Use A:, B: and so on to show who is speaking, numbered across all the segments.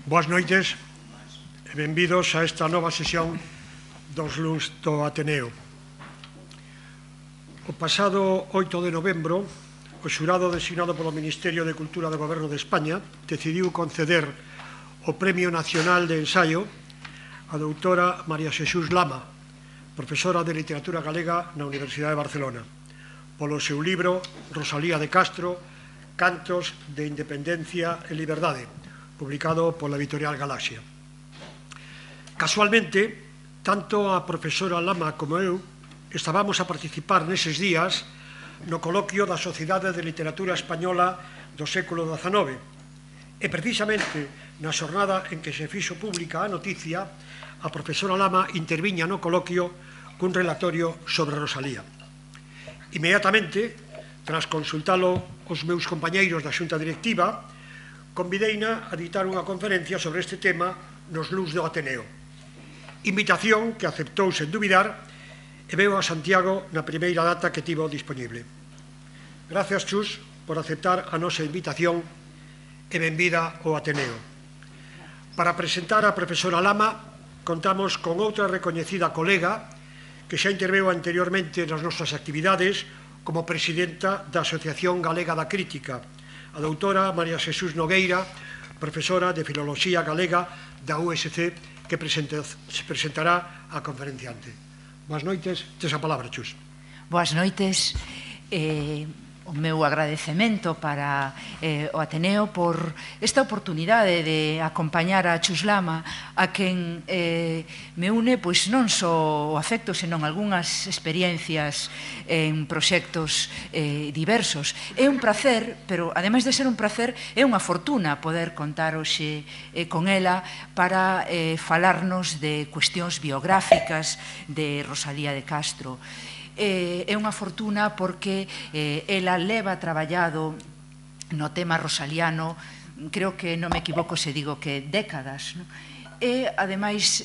A: Boas noites e benvidos a esta nova sesión dos LUNS do Ateneo. O pasado 8 de novembro, o xurado designado polo Ministerio de Cultura do Goberno de España decidiu conceder o Premio Nacional de Ensaio a doutora María Xesús Lama, profesora de Literatura Galega na Universidade de Barcelona, polo seu libro Rosalía de Castro, Cantos de Independencia e Liberdade, publicado pola editorial Galaxia. Casualmente, tanto a profesora Lama como eu estábamos a participar neses días no coloquio da Sociedade de Literatura Española do século XIX e precisamente na xornada en que se fixo pública a noticia, a profesora Lama interviña no coloquio cun relatorio sobre Rosalía. Inmediatamente, tras consultalo os meus compañeiros da xunta directiva, convideina a ditar unha conferencia sobre este tema nos LUNS do Ateneo. Invitación que aceptou sen dubidar e veu a Santiago na primeira data que tivo disponible. Gracias, Chus, por aceptar a nosa invitación e benvida ao Ateneo. Para presentar a profesora Lama, contamos con outra recoñecida colega que xa interveu anteriormente nas nosas actividades como presidenta da Asociación Galega da Crítica, a doutora María Xesús Nogueira, profesora de Filoloxía Galega da USC, que se presentará a conferenciante. Boas noites, tes a palabra, Chus.
B: Boas noites. O meu agradecemento para o Ateneo por esta oportunidade de acompañar a Chus Lama, a quen me une pois non só o afecto, senón algunhas experiencias en proxectos diversos. É un placer, pero ademais de ser un placer, é unha fortuna poder contar hoxe con ela para falarnos de cuestións biográficas de Rosalía de Castro. É unha fortuna porque ela leva traballado no tema rosaliano, creo que non me equivoco se digo que décadas, non? E, ademais,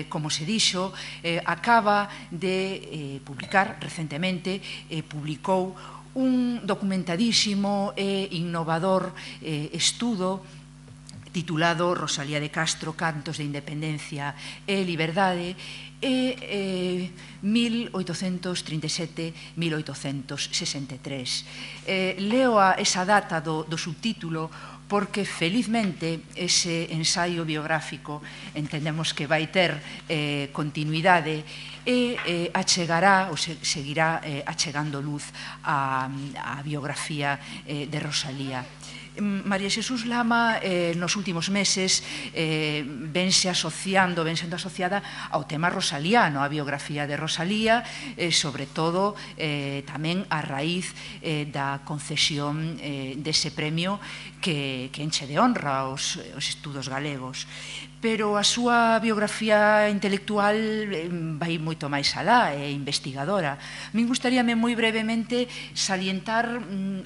B: como se dixo, acaba de publicar recentemente, publicou un documentadísimo e innovador estudo titulado Rosalía de Castro, Cantos de Independencia e Liberdade, e 1837-1863. Leo esa data do subtítulo porque, felizmente, ese ensaio biográfico entendemos que vai ter continuidade e achegará ou seguirá achegando luz á biografía de Rosalía. María Xesús Lama nos últimos meses vense sendo asociada ao tema rosaliano, a biografía de Rosalía, sobre todo tamén a raíz da concesión dese premio que enche de honra os estudos galegos. Pero a súa biografía intelectual vai moito máis alá, é investigadora. Me gustaríame moi brevemente salientar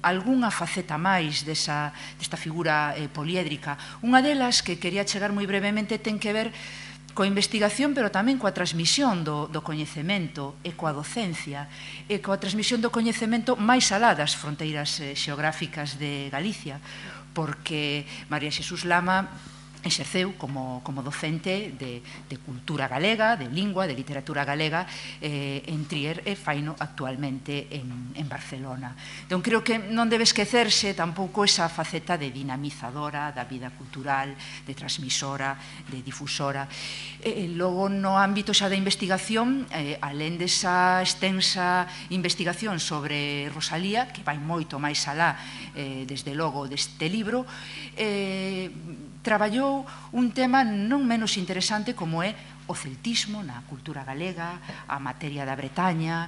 B: algunha faceta máis desta figura poliédrica. Unha delas que quería chegar moi brevemente ten que ver coa investigación, pero tamén coa transmisión do coñecemento e coa docencia, e coa transmisión do coñecemento máis alá das fronteiras xeográficas de Galicia, porque María Xesús Lama exerceu como docente de cultura galega, de lingua, de literatura galega en Trier e faino actualmente en Barcelona. Entón, creo que non debe esquecerse tampouco esa faceta de dinamizadora da vida cultural, de transmisora, de difusora. Logo, no ámbito xa da investigación, alén desa extensa investigación sobre Rosalía, que vai moito máis alá, desde logo, deste libro, traballou un tema non menos interesante como é o celtismo na cultura galega, a materia da Bretaña,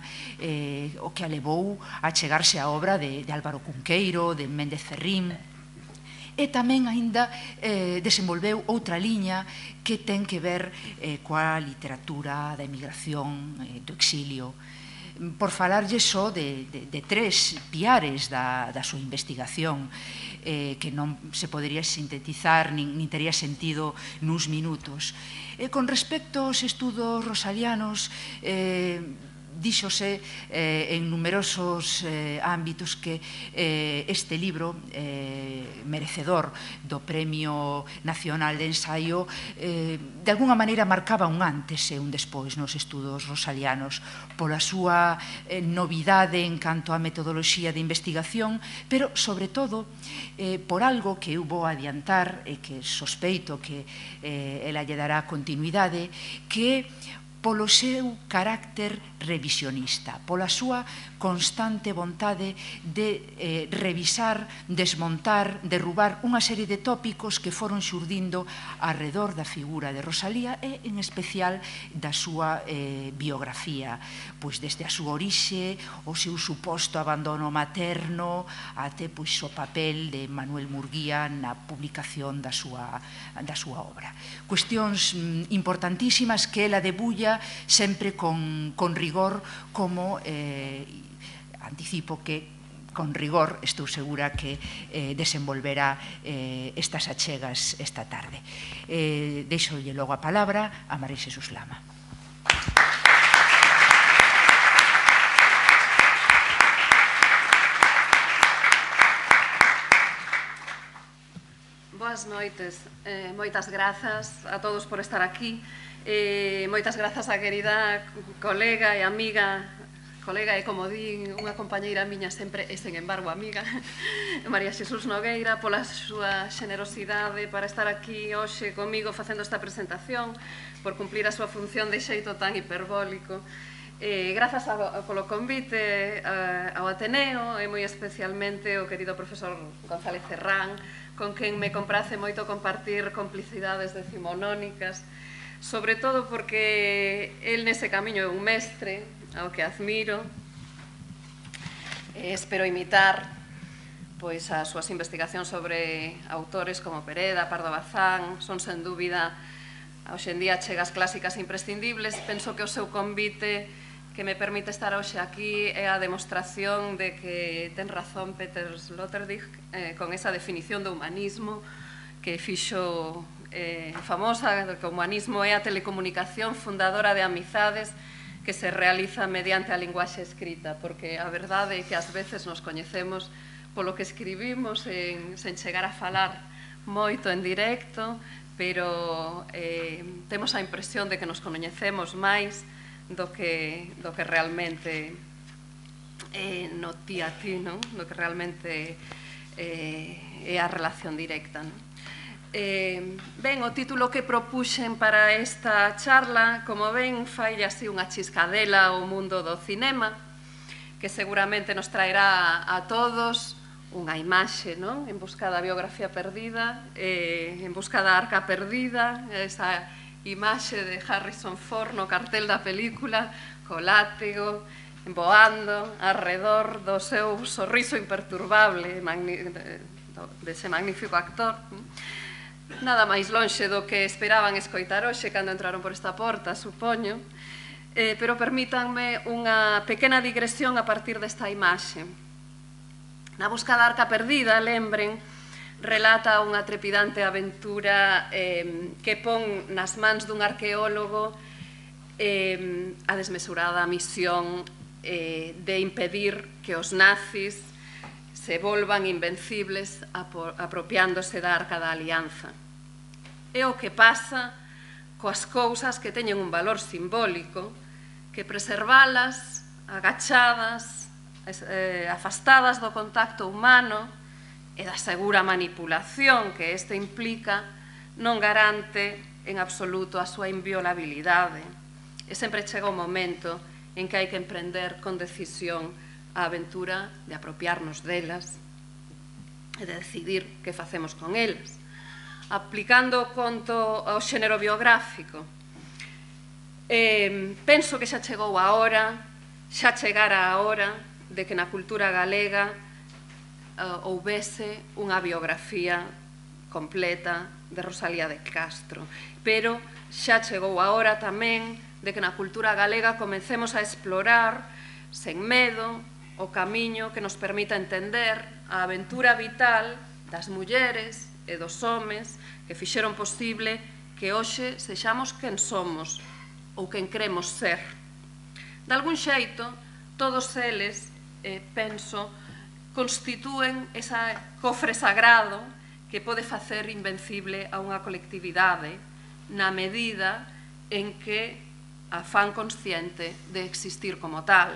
B: o que a levou a chegarse a obra de Álvaro Cunqueiro, de Méndez Ferrín, e tamén aínda desenvolveu outra liña que ten que ver coa literatura da emigración, do exilio. Por falarlle só de tres piares da súa investigación, que non se podería sintetizar nin tería sentido nuns minutos. Con respecto aos estudos rosalianos, díxose en numerosos ámbitos que este libro, merecedor do Premio Nacional de Ensaio, de alguna maneira marcaba un antes e un despois nos estudos rosalianos, pola súa novidade en canto á metodoloxía de investigación, pero, sobre todo, por algo que eu vou adiantar e que sospeito que ela lle dará continuidade, que polo seu carácter revisionista, pola súa constante vontade de revisar, desmontar, derrubar unha serie de tópicos que foron xurdindo arredor da figura de Rosalía e, en especial, da súa biografía, pois desde a súa orixe, o seu suposto abandono materno, até o papel de Manuel Murguía na publicación da súa obra. Cuestións importantísimas que ela debulla sempre con rigor, como anticipo que con rigor estou segura que desenvolverá estas achegas esta tarde. Deixolle logo a palabra a María Xesús Lama.
C: Boas noites, moitas grazas a todos por estar aquí. Moitas grazas á querida colega e amiga, colega e, como din, unha compañeira miña sempre e, sen embargo, amiga, María Xesús Nogueira, pola súa xenerosidade para estar aquí hoxe comigo facendo esta presentación, por cumplir a súa función de xeito tan hiperbólico. Grazas polo convite ao Ateneo e moi especialmente ao querido profesor González Serrán, con quen me comprace moito compartir complicidades decimonónicas, sobre todo porque el nese camiño é un mestre ao que admiro. Espero imitar pois as súas investigacións sobre autores como Pereda, Pardo Bazán. Son, sen dúbida, hoxe en día chegas clásicas imprescindibles. Penso que o seu convite que me permite estar hoxe aquí é a demostración de que ten razón Peter Sloterdijk con esa definición do humanismo que fixo famosa, que o humanismo é a telecomunicación fundadora de amizades que se realiza mediante a linguaxe escrita, porque a verdade é que ás veces nos coñecemos polo que escribimos sen chegar a falar moito en directo, pero temos a impresión de que nos coñecemos máis do que realmente no ti a ti, do que realmente é a relación directa. Ben, o título que propuxen para esta charla, como ven, faille así unha chiscadela ao mundo do cinema, que seguramente nos traerá a todos unha imaxe, en busca da biografía perdida, en busca da arca perdida, esa imaxe de Harrison Ford no cartel da película, co látigo, voando arredor do seu sorriso imperturbable dese magnífico actor. Nada máis lonxe do que esperaban escoitar hoxe cando entraron por esta porta, supoño, pero permítanme unha pequena digresión a partir desta imaxe. Na busca da arca perdida, lembren, relata unha trepidante aventura que pon nas mans dun arqueólogo a desmesurada misión de impedir que os nazis se volvan invencibles apropiándose da Arca da Alianza. É o que pasa coas cousas que teñen un valor simbólico, que preservalas agachadas, afastadas do contacto humano e da segura manipulación que este implica, non garante en absoluto a súa inviolabilidade. E sempre chega o momento en que hai que emprender con decisión a aventura de apropiarnos delas e de decidir que facemos con elas, aplicando o conto ao xénero biográfico. Penso que xa chegou a hora, xa chegara a hora de que na cultura galega houbese unha biografía completa de Rosalía de Castro, pero xa chegou a hora tamén de que na cultura galega comencemos a explorar, sen medo, o camiño que nos permita entender a aventura vital das mulleres e dos homes que fixeron posible que hoxe sexamos quen somos ou quen cremos ser. De algún xeito, todos eles, penso, constitúen ese cofre sagrado que pode facer invencible a unha colectividade na medida en que a fan consciente de existir como tal.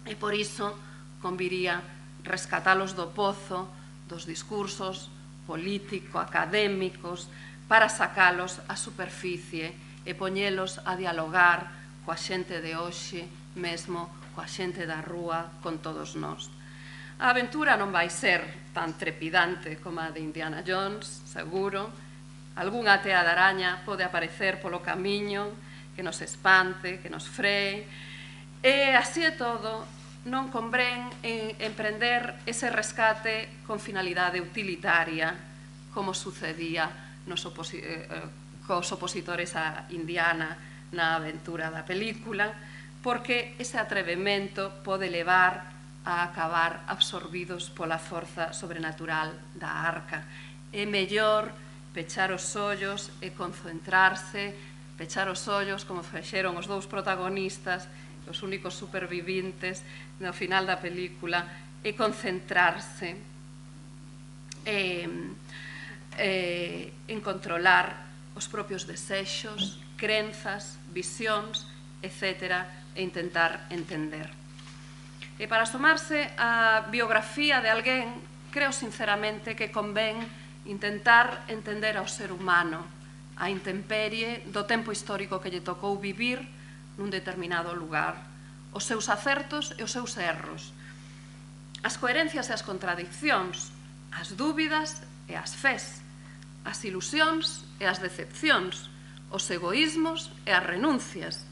C: E por iso conviría rescatalos do pozo dos discursos político-académicos para sacalos á superficie e poñelos a dialogar coa xente de hoxe, mesmo coa xente da rúa, con todos nós. A aventura non vai ser tan trepidante como a de Indiana Jones, seguro. Algúnha tea de araña pode aparecer polo camiño que nos espante, que nos free. E, así e todo, non convén emprender ese rescate con finalidade utilitaria, como sucedía cos opositores a Indiana na aventura da película, porque ese atrevemento pode levar a acabar absorbidos pola forza sobrenatural da arca. É mellor pechar os ollos e concentrarse, pechar os ollos como fixeron os dous protagonistas, os únicos supervivintes no final da película, e concentrarse en controlar os propios desexos, crenzas, visións, etc., e intentar entender. E para asomarse á biografía de alguén, creo sinceramente que convén intentar entender ao ser humano, a intemperie do tempo histórico que lle tocou vivir nun determinado lugar, os seus acertos e os seus erros, as coherencias e as contradiccións, as dúbidas e as fés, as ilusións e as decepcións, os egoísmos e as renuncias,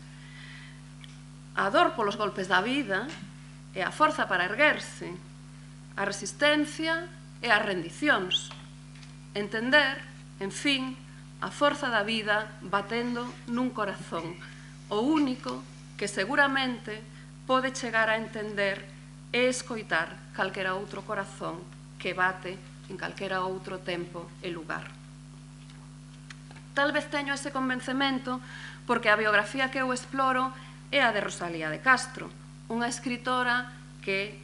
C: a dor polos golpes da vida e a forza para erguerse, a resistencia e as rendicións, entender, en fin, a forza da vida batendo nun corazón, o único que seguramente pode chegar a entender e escoitar calquera outro corazón que bate en calquera outro tempo e lugar. Tal vez teño ese convencemento porque a biografía que eu exploro é a de Rosalía de Castro, unha escritora que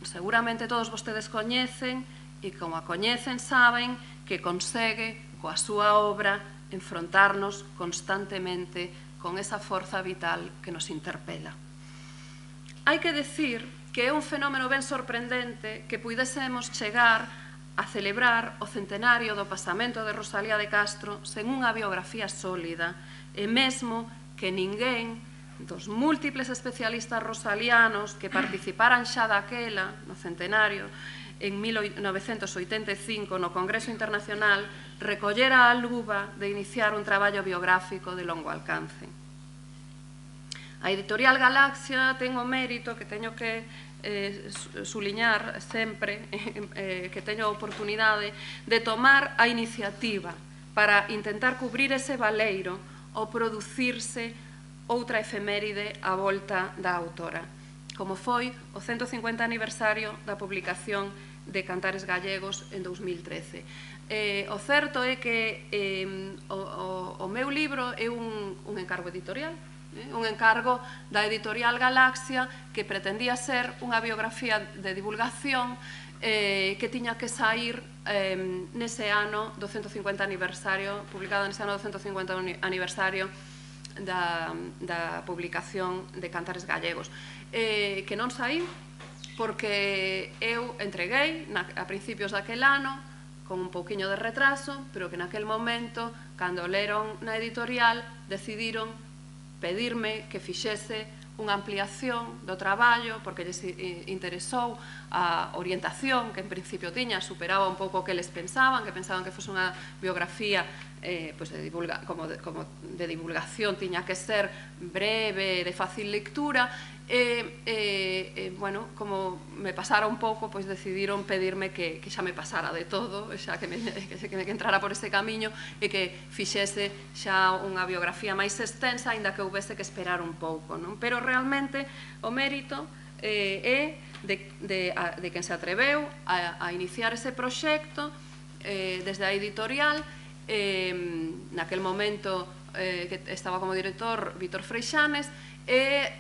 C: seguramente todos vostedes coñecen e como a coñecen saben que consegue coa súa obra enfrontarnos constantemente con esa forza vital que nos interpela. Hai que decir que é un fenómeno ben sorprendente que puidésemos chegar a celebrar o centenario do pasamento de Rosalía de Castro sen unha biografía sólida e mesmo que ninguén dos múltiples especialistas rosalianos que participaran xa daquela, no centenario, en 1985 no Congreso Internacional, recollera a luva de iniciar un traballo biográfico de longo alcance. A editorial Galaxia ten o mérito que teño que suliñar sempre, que teño a oportunidade de tomar a iniciativa para intentar cubrir ese baleiro ou producirse outra efeméride á volta da autora, como foi o 150 aniversario da publicación de Cantares Gallegos en 2013. O certo é que o meu libro é un encargo editorial, un encargo da editorial Galaxia que pretendía ser unha biografía de divulgación que tiña que sair nese ano do 150 aniversario, publicado nese ano do 150 aniversario da publicación de Cantares Gallegos, que non saí porque eu entreguei a principios daquel ano con un pouquiño de retraso, pero que naquel momento, cando leron na editorial, decidiron pedirme que fixese unha ampliación do traballo porque lles interesou a orientación que en principio tiña, superaba un pouco o que eles pensaban, que fose unha biografía como de divulgación, tiña que ser breve, de fácil lectura, bueno, como me pasara un pouco, pois decidiron pedirme que xa me pasara de todo, xa que entrara por ese camiño e que fixese xa unha biografía máis extensa, aínda que houbese que esperar un pouco, non? Pero realmente o mérito é de quen se atreveu a iniciar ese proxecto desde a editorial. Naquel momento que estaba como director Vítor Freixanes, e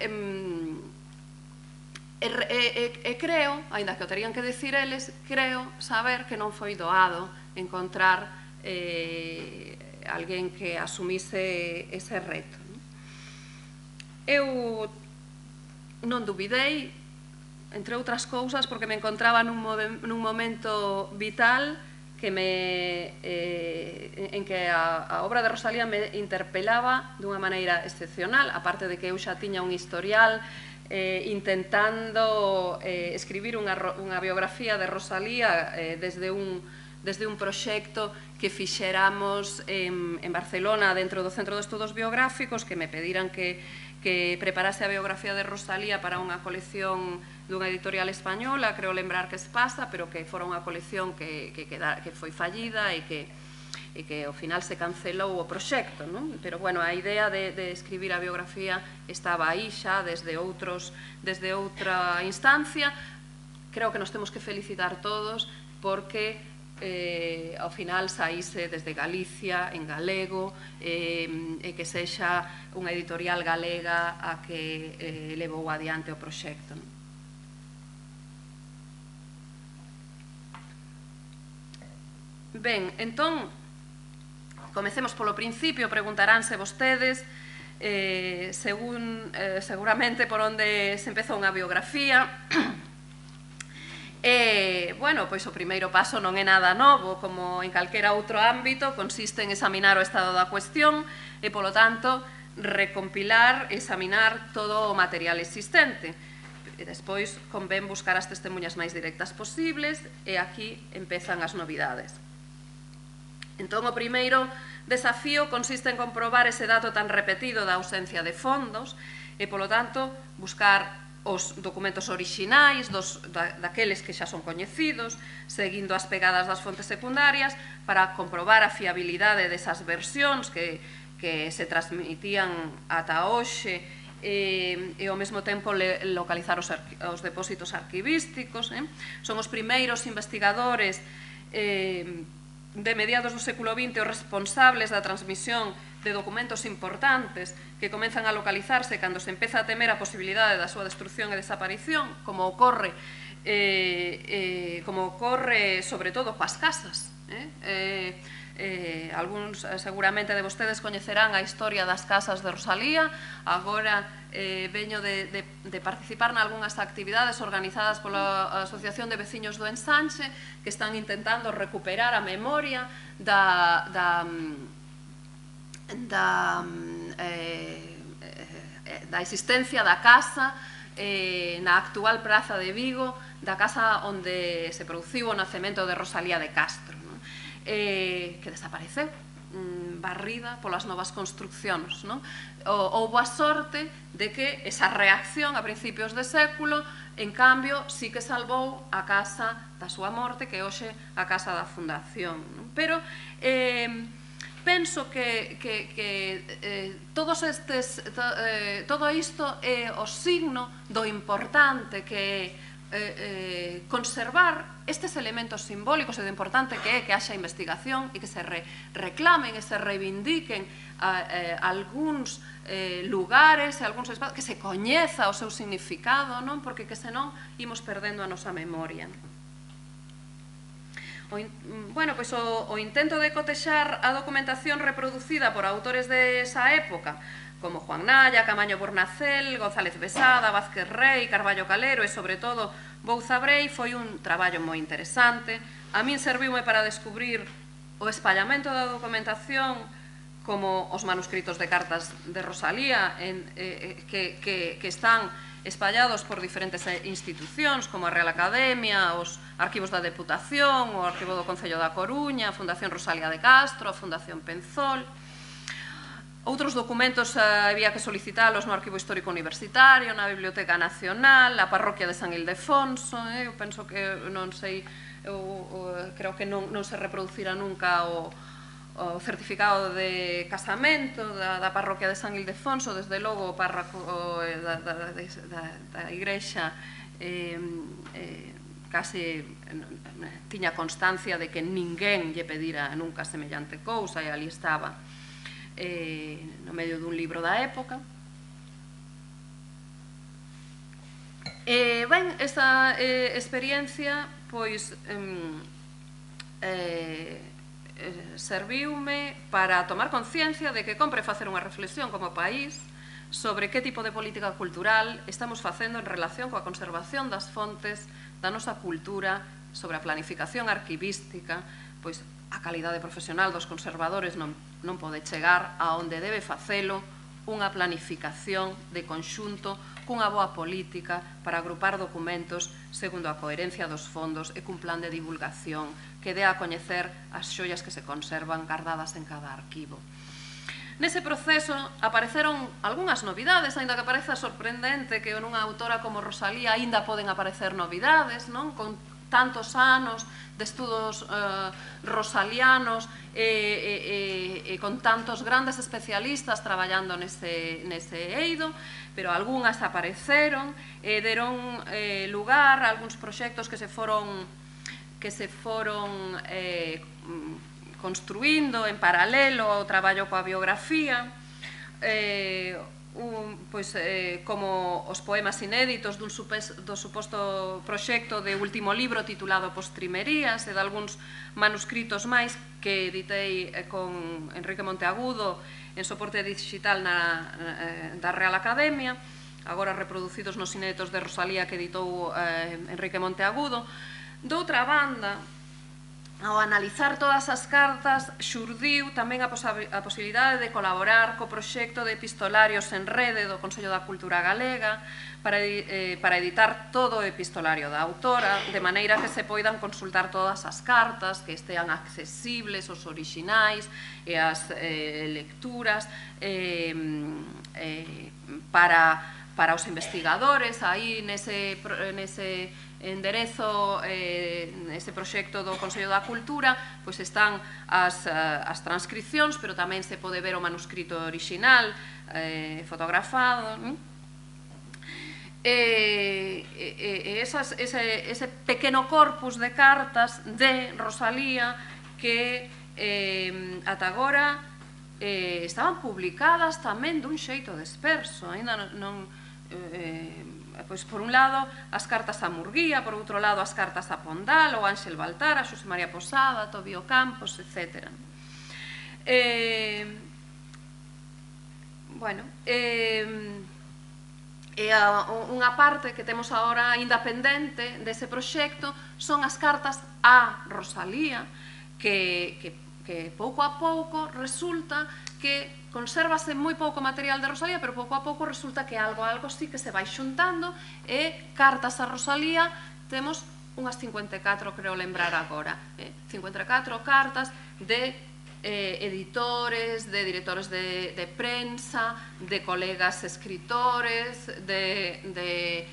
C: creo, aínda que o terían que decir eles, creo saber que non foi doado encontrar alguén que asumise ese reto. Eu non dubidei, entre outras cousas, porque me encontraba nun momento vital en que a obra de Rosalía me interpelaba dunha maneira excepcional, aparte de que eu xa tiña un historial intentando escribir unha biografía de Rosalía desde un proxecto que fixéramos en Barcelona dentro do Centro de Estudos Biográficos, que me pediran que preparase a biografía de Rosalía para unha colección dunha editorial española, creo lembrar que Espasa, pero que fora unha colección que foi fallida e que ao final se cancelou o proxecto, non? Pero, bueno, a idea de escribir a biografía estaba aí xa desde outra instancia. Creo que nos temos que felicitar todos porque ao final saíse desde Galicia, en galego, e que sexa unha editorial galega a que levou adiante o proxecto. Ben, entón, comecemos polo principio, preguntaránse vostedes, seguramente por onde se empezou unha biografía. Bueno, pois o primeiro paso non é nada novo, como en calquera outro ámbito, consiste en examinar o estado da cuestión e, polo tanto, recompilar, examinar todo o material existente. E despois convén buscar as testemunhas máis directas posibles e aquí empezan as novidades. Entón, o primeiro desafío consiste en comprobar ese dato tan repetido da ausencia de fondos e, polo tanto, buscar os documentos orixinais daqueles que xa son coñecidos, seguindo as pegadas das fontes secundarias para comprobar a fiabilidade desas versións que se transmitían ata hoxe e ao mesmo tempo localizar os depósitos arquivísticos. Son os primeiros investigadores de mediados do século XX os responsables da transmisión de documentos importantes que comenzan a localizarse cando se empeza a temer a posibilidade da súa destrucción e desaparición, como ocorre sobre todo coas casas. Algúns seguramente de vostedes coñecerán a historia das casas de Rosalía. Agora veño de participar nalgúnas actividades organizadas pola Asociación de Veciños do Ensanche, que están intentando recuperar a memoria da existencia da casa na actual Praza de Vigo, da casa onde se produciu o nacemento de Rosalía de Castro, que desapareceu, barrida polas novas construccións. Houbo a sorte de que esa reacción a principios de século, en cambio, sí que salvou a casa da súa morte, que hoxe a casa da Fundación. Pero penso que todo isto é o signo do importante que é conservar estes elementos simbólicos e do importante que é que haxa investigación e que se reclamen e se reivindiquen algúns lugares e algúns espacios, que se coñeza o seu significado, porque que senón imos perdendo a nosa memoria. Bueno, pois o intento de cotexar a documentación reproducida por autores desa época, como Juan Naya, Camaño Bornacel, González Besada, Vázquez Rey, Carballo Calero e, sobre todo, Bouza Brei, foi un traballo moi interesante. A min serviume para descubrir o espallamento da documentación, como os manuscritos de cartas de Rosalía, que están espallados por diferentes institucións, como a Real Academia, os arquivos da Deputación, o Arquivo do Concello da Coruña, a Fundación Rosalía de Castro, a Fundación Penzol. Outros documentos había que solicitalos no Arquivo Histórico Universitario, na Biblioteca Nacional, a Parroquia de San Ildefonso. Eu penso que, non sei, creo que non se reproducirá nunca o certificado de casamento da Parroquia de San Ildefonso. Desde logo o párroco da Igrexa case tiña constancia de que ninguén lle pedira nunca semellante cousa, e ali estaba. no medio dun libro da época. Ben, esta experiencia pois serviume para tomar conciencia de que compre facer unha reflexión como país sobre que tipo de política cultural estamos facendo en relación coa conservación das fontes da nosa cultura, sobre a planificación arquivística, pois a calidade profesional dos conservadores non pode chegar a onde debe facelo unha planificación de conxunto cunha boa política para agrupar documentos segundo a coherencia dos fondos e cun plan de divulgación que dé a coñecer as xoias que se conservan guardadas en cada arquivo. Nese proceso apareceron algunhas novidades, aínda que pareza sorprendente que nunha autora como Rosalía aínda poden aparecer novidades, non? Con tantos anos de estudos rosalianos e con tantos grandes especialistas traballando nese eido, pero algunhas apareceron e deron lugar a algúns proxectos que se foron construindo en paralelo ao traballo coa biografía, como os poemas inéditos do suposto proxecto de último libro titulado Postrimerías e de algúns manuscritos máis que editei con Enrique Monteagudo en soporte digital da Real Academia, agora reproducidos nos inéditos de Rosalía que editou Enrique Monteagudo. Doutra banda, ao analizar todas as cartas, xurdiu tamén a posibilidade de colaborar co proxecto de epistolarios en rede do Consello da Cultura Galega para editar todo o epistolario da autora, de maneira que se poidan consultar todas as cartas, que estean accesibles os orixinais e as lecturas para os investigadores. Aí nese enderezo, ese proxecto do Consello da Cultura, pois están as transcripcións, pero tamén se pode ver o manuscrito orixinal fotografado. Ese pequeno corpus de cartas de Rosalía que ata agora estaban publicadas tamén dun xeito disperso, aínda non... Pois, por un lado, as cartas a Murguía, por outro lado, as cartas a Pondal, ou Ángel Baltar, a Xosé María Posada, a Tobío Campos, etc. Unha parte que temos agora ainda pendente dese proxecto son as cartas a Rosalía, que pouco a pouco resulta que consérvase moi pouco material de Rosalía, pero pouco a pouco resulta que algo sí que se vai xuntando, e cartas a Rosalía temos unhas 54, creo lembrar agora, 54 cartas de editores, de directores de prensa, de colegas escritores, de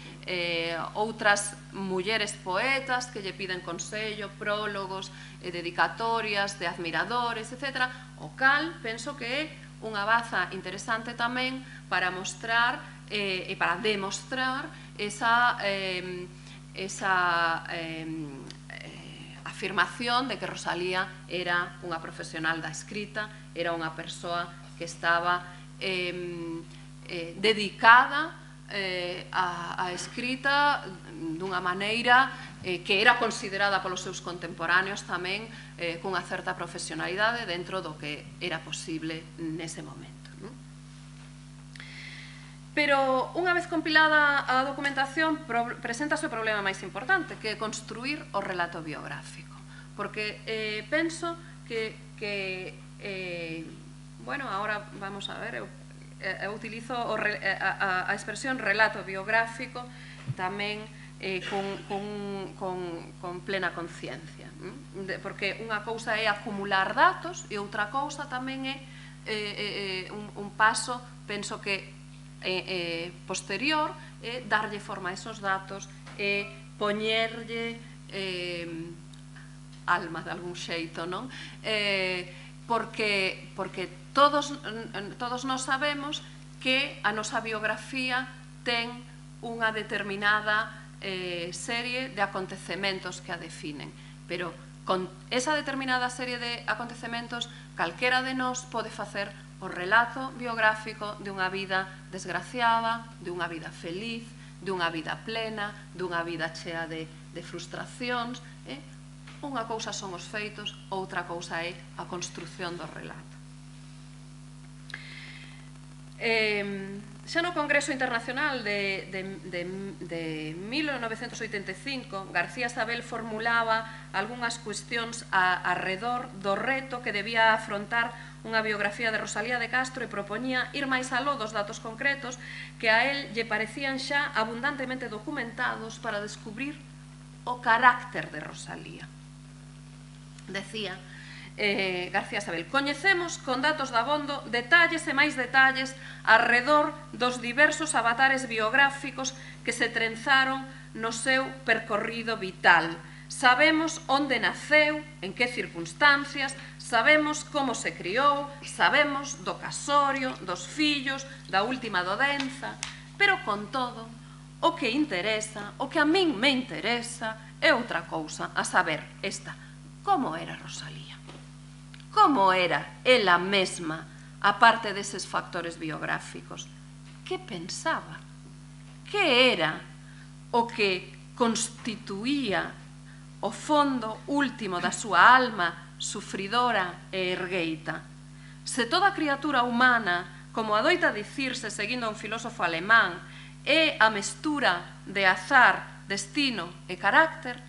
C: outras mulleres poetas que lle piden consello, prólogos, dedicatorias de admiradores, etc. O cal, penso que é unha baza interesante tamén para mostrar e para demostrar esa afirmación de que Rosalía era unha profesional da escrita, era unha persoa que estaba dedicada á escrita dunha maneira que era considerada polos seus contemporáneos tamén cunha certa profesionalidade dentro do que era posible nese momento. Pero unha vez compilada a documentación preséntase o problema máis importante, que é construir o relato biográfico, porque penso que bueno, agora vamos a ver, eu utilizo a expresión relato biográfico tamén con plena conciencia, porque unha cousa é acumular datos e outra cousa tamén é un paso, penso que posterior, é darlle forma a esos datos e poñerlle alma de algún xeito, non? Porque todos nós sabemos que a nosa biografía ten unha determinada serie de acontecementos que a definen, pero Con esa determinada serie de acontecementos, calquera de nós pode facer o relato biográfico de unha vida desgraciada, de unha vida feliz, de unha vida plena, dunha vida chea de frustracións. Unha cousa son os feitos, outra cousa é a construción do relato. Xa no Congreso Internacional de 1985, García Sabel formulaba algunhas cuestións arredor do reto que debía afrontar unha biografía de Rosalía de Castro e propoñía ir máis aló dos datos concretos que a él lle parecían xa abundantemente documentados para descubrir o carácter de Rosalía. Decía García Sabel: coñecemos con datos dabondo detalles e máis detalles arredor dos diversos avatares biográficos que se trenzaron no seu percorrido vital. Sabemos onde naceu, en que circunstancias, sabemos como se criou, sabemos do casorio, dos fillos, da última doenza, pero con todo, o que interesa, o que a min me interesa, é outra cousa, a saber, esta: como era Rosalía? Como era ela mesma, aparte deses factores biográficos? Que pensaba? Que era o que constituía o fondo último da súa alma sufridora e ergueita? Se toda criatura humana, como adoita dicirse seguindo a un filósofo alemán, é a mestura de azar, destino e carácter,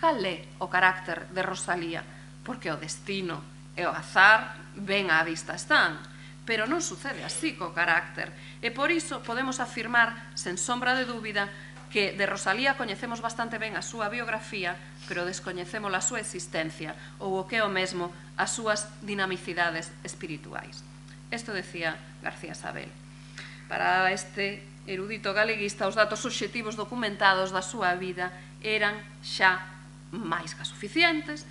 C: cal é o carácter de Rosalía? Porque o destino e o azar ben á vista están, pero non sucede así co carácter, e por iso podemos afirmar, sen sombra de dúbida, que de Rosalía coñecemos bastante ben a súa biografía, pero descoñecemos a súa existencia, ou o que é o mesmo, as súas dinamicidades espirituais. Isto decía García Sabel. Para este erudito galeguista, os datos subxetivos documentados da súa vida eran xa máis que suficientes,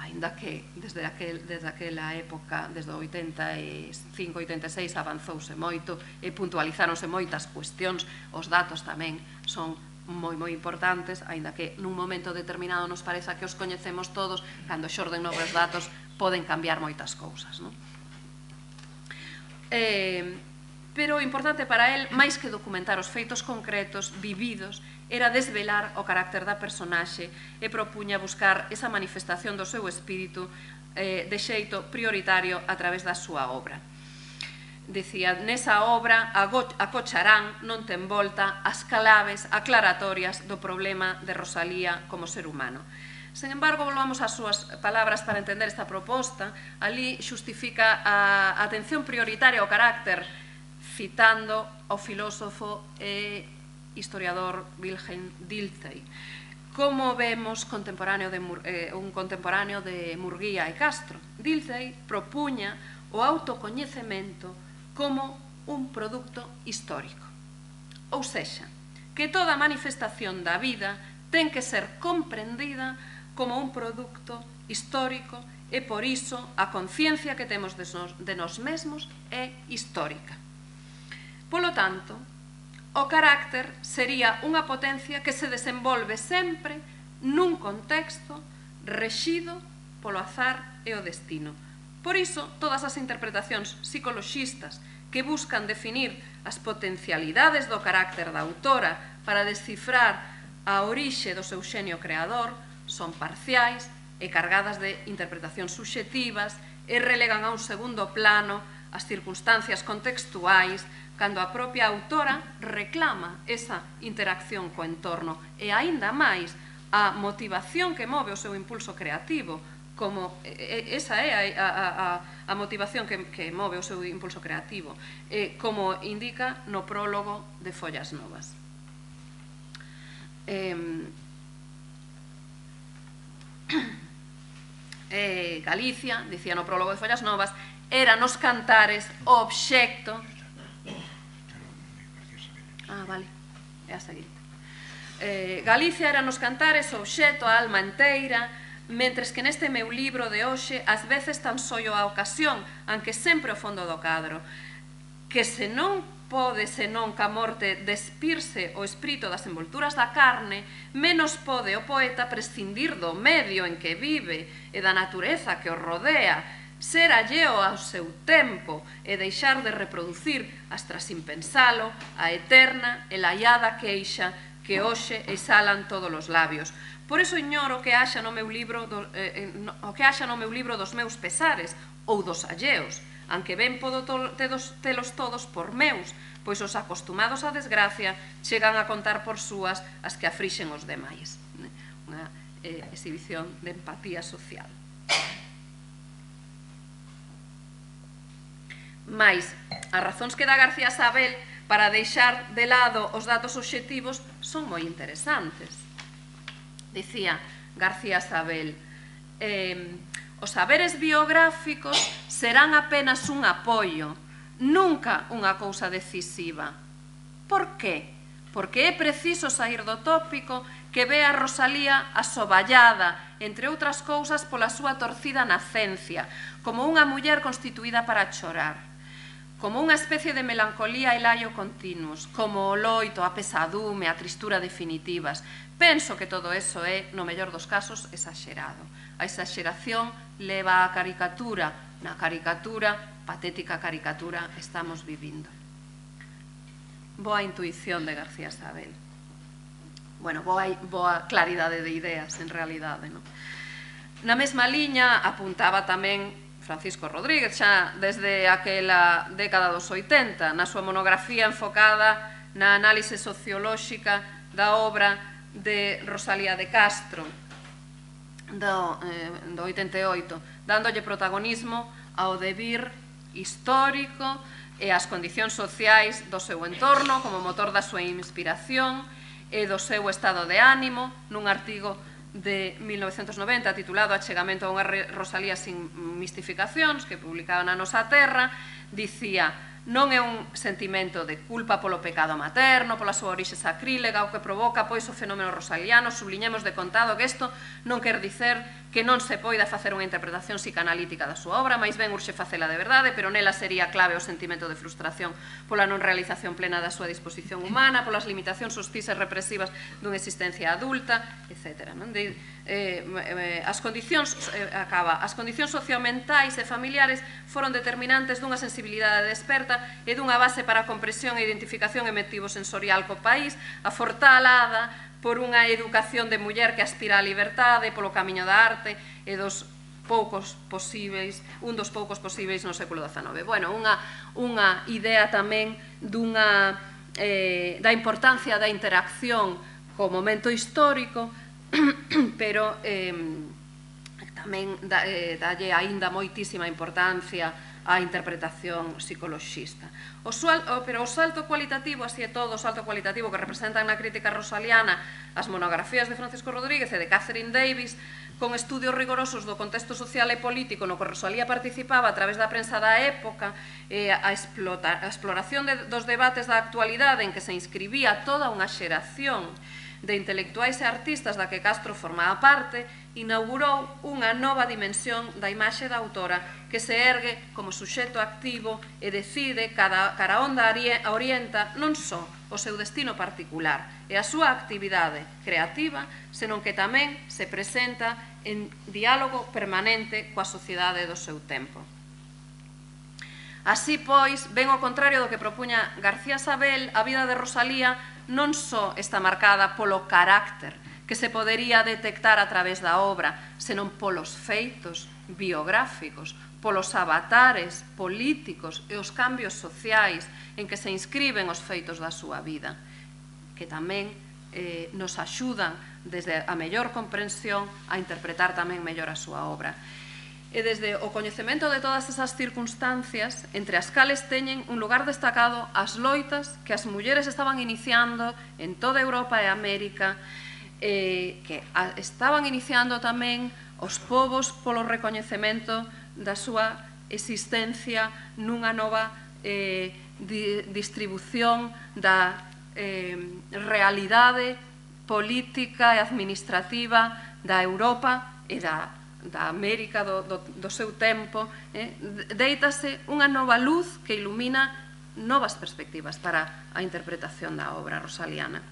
C: aínda que desde aquela época, desde o 85-86, avanzouse moito e puntualizáronse moitas cuestións. Os datos tamén son moi importantes, aínda que nun momento determinado nos pareza que os coñecemos todos, cando xorden novos datos poden cambiar moitas cousas. Pero o importante para el, máis que documentar os feitos concretos, vividos, era desvelar o carácter da personaxe e propuña buscar esa manifestación do seu espírito de xeito prioritario a través da súa obra. Dicía, nesa obra acocharán, non ten volta, as claves aclaratorias do problema de Rosalía como ser humano. Sen embargo, volvamos ás súas palabras para entender esta proposta. Ali xustifica a atención prioritaria ao carácter citando ao filósofo e historiador Wilhelm Dilthey. Como vemos, un contemporáneo de Murguía e Castro, Dilthey propuña o autocoñecemento como un produto histórico. Ou sexa, que toda manifestación da vida ten que ser comprendida como un produto histórico e por iso a conciencia que temos de nós mesmos é histórica. Polo tanto, o carácter sería unha potencia que se desenvolve sempre nun contexto rexido polo azar e o destino. Por iso, todas as interpretacións psicoloxistas que buscan definir as potencialidades do carácter da autora para descifrar a orixe do seu xenio creador son parciais e cargadas de interpretacións subxetivas e relegan a un segundo plano as circunstancias contextuais cando a propia autora reclama esa interacción co entorno e, aínda máis, a motivación que move o seu impulso creativo, como esa é a motivación que move o seu impulso creativo, como indica no prólogo de Follas Novas. Galicia, dicía no prólogo de Follas Novas, era nos cantares o obxecto... vale, é a seguinte. Galicia era nos cantares o obxecto, a alma enteira, mentres que neste meu libro de hoxe ás veces tan só a ocasión, aunque sempre o fondo do cadro, que se non pode, senón ca morte, despirse o espírito das envolturas da carne, menos pode o poeta prescindir do medio en que vive e da natureza que o rodea, ser alleo ao seu tempo e deixar de reproducir, hasta sin pensalo, a eterna e laiada queixa que hoxe exhalan todos os labios. Por iso ignoro o que haxa no meu libro dos meus pesares ou dos alleos, aunque ben podo telos todos por meus, pois os acostumados á desgracia chegan a contar por súas as que afrixen os demais. Unha exhibición de empatía social. Mais, as razóns que dá García Sabel para deixar de lado os datos obxectivos son moi interesantes. Dicía García Sabel, os saberes biográficos serán apenas un apoio, nunca unha cousa decisiva. Por qué? Porque é preciso sair do tópico que ve a Rosalía asoballada, entre outras cousas, pola súa torcida nacencia, como unha muller constituída para chorar, como unha especie de melancolía e laio continuos, como o loito, a pesadume, a tristura definitivas. Penso que todo eso é, no mellor dos casos, exagerado. A exageración leva á caricatura. Na caricatura, patética caricatura, estamos vivindo. Boa intuición de García Sabel. Bueno, boa claridade de ideas, en realidade. Na mesma liña apuntaba tamén Francisco Rodríguez, xa desde aquela década dos 80, na súa monografía enfocada na análise sociolóxica da obra de Rosalía de Castro, do 88, dándolle protagonismo ao devir histórico e ás condicións sociais do seu entorno como motor da súa inspiración e do seu estado de ánimo, nun artigo de 1990 titulado Achegamento a unha Rosalía sin mistificacións, que publicaba na Nosa Terra, dicía: non é un sentimento de culpa polo pecado materno, pola súa orixe sacrílega, o que provoca pois o fenómeno rosaliano. Subliñemos de contado que isto non quer dicer que non se poida facer unha interpretación psicanalítica da súa obra, máis ben urxe facela de verdade, pero nela sería clave o sentimento de frustración pola non realización plena da súa disposición humana, polas limitacións hostís e represivas dunha existencia adulta, etc. As condicións socioamentais e familiares foron determinantes dunha sensibilidade desperta e dunha base para a comprensión e identificación emotivo-sensorial co país, afortalada por unha educación de muller que aspira á liberdade polo camiño da arte e un dos poucos posíveis no século XIX. Bueno, unha idea tamén da importancia da interacción co momento histórico, pero tamén dalle aínda moitísima importancia á interpretación psicoloxista. Pero o salto cualitativo, así é todo, o salto cualitativo que representan na crítica rosaliana as monografías de Francisco Rodríguez e de Catherine Davis, con estudios rigorosos do contexto social e político no que Rosalía participaba a través da prensa da época, a exploración dos debates da actualidade en que se inscribía toda unha xeración de intelectuais e artistas da que Castro formaba parte, inaugurou unha nova dimensión da imaxe da autora que se ergue como suxeto activo e decide cara onde orienta non só o seu destino particular e a súa actividade creativa, senón que tamén se presenta en diálogo permanente coa sociedade do seu tempo. Así, pois, ben ao contrario do que propuña García Sabel, a vida de Rosalía non só está marcada polo carácter que se podería detectar a través da obra, senón polos feitos biográficos, polos avatares políticos e os cambios sociais en que se inscriben os feitos da súa vida, que tamén nos axudan desde a mellor comprensión a interpretar tamén mellor a súa obra. E desde o coñecemento de todas esas circunstancias, entre as cales teñen un lugar destacado as loitas que as mulleres estaban iniciando en toda Europa e América, que estaban iniciando tamén os povos polo recoñecemento da súa existencia nunha nova distribución da realidade política e administrativa da Europa e da América do seu tempo. Déitase unha nova luz que ilumina novas perspectivas para a interpretación da obra rosaliana.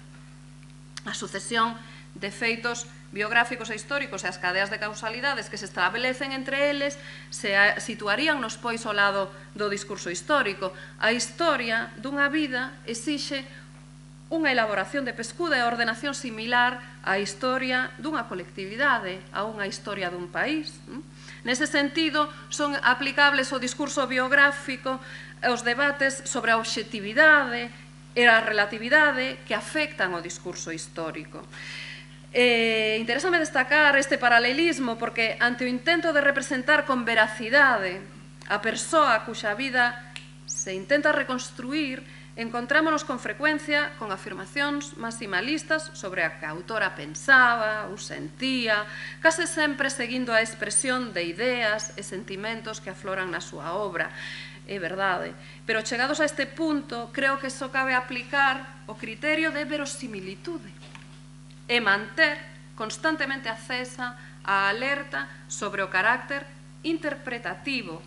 C: A sucesión de feitos biográficos e históricos e as cadeas de causalidades que se establecen entre eles se situaríannos pois ao lado do discurso histórico. A historia dunha vida exixe unha elaboración de pescuda e ordenación similar á historia dunha colectividade, a unha historia dun país. Nese sentido, son aplicables o discurso biográfico os debates sobre a obxectividade e a relatividade que afectan o discurso histórico. Interésame destacar este paralelismo porque ante o intento de representar con veracidade a persoa cuxa vida se intenta reconstruir, encontrámonos con frecuencia con afirmacións maximalistas sobre a que a autora pensaba ou sentía, case sempre seguindo a expresión de ideas e sentimentos que afloran na súa obra. É verdade, pero chegados a este punto, creo que só cabe aplicar o criterio de verosimilitude e manter constantemente acesa a alerta sobre o carácter interpretativo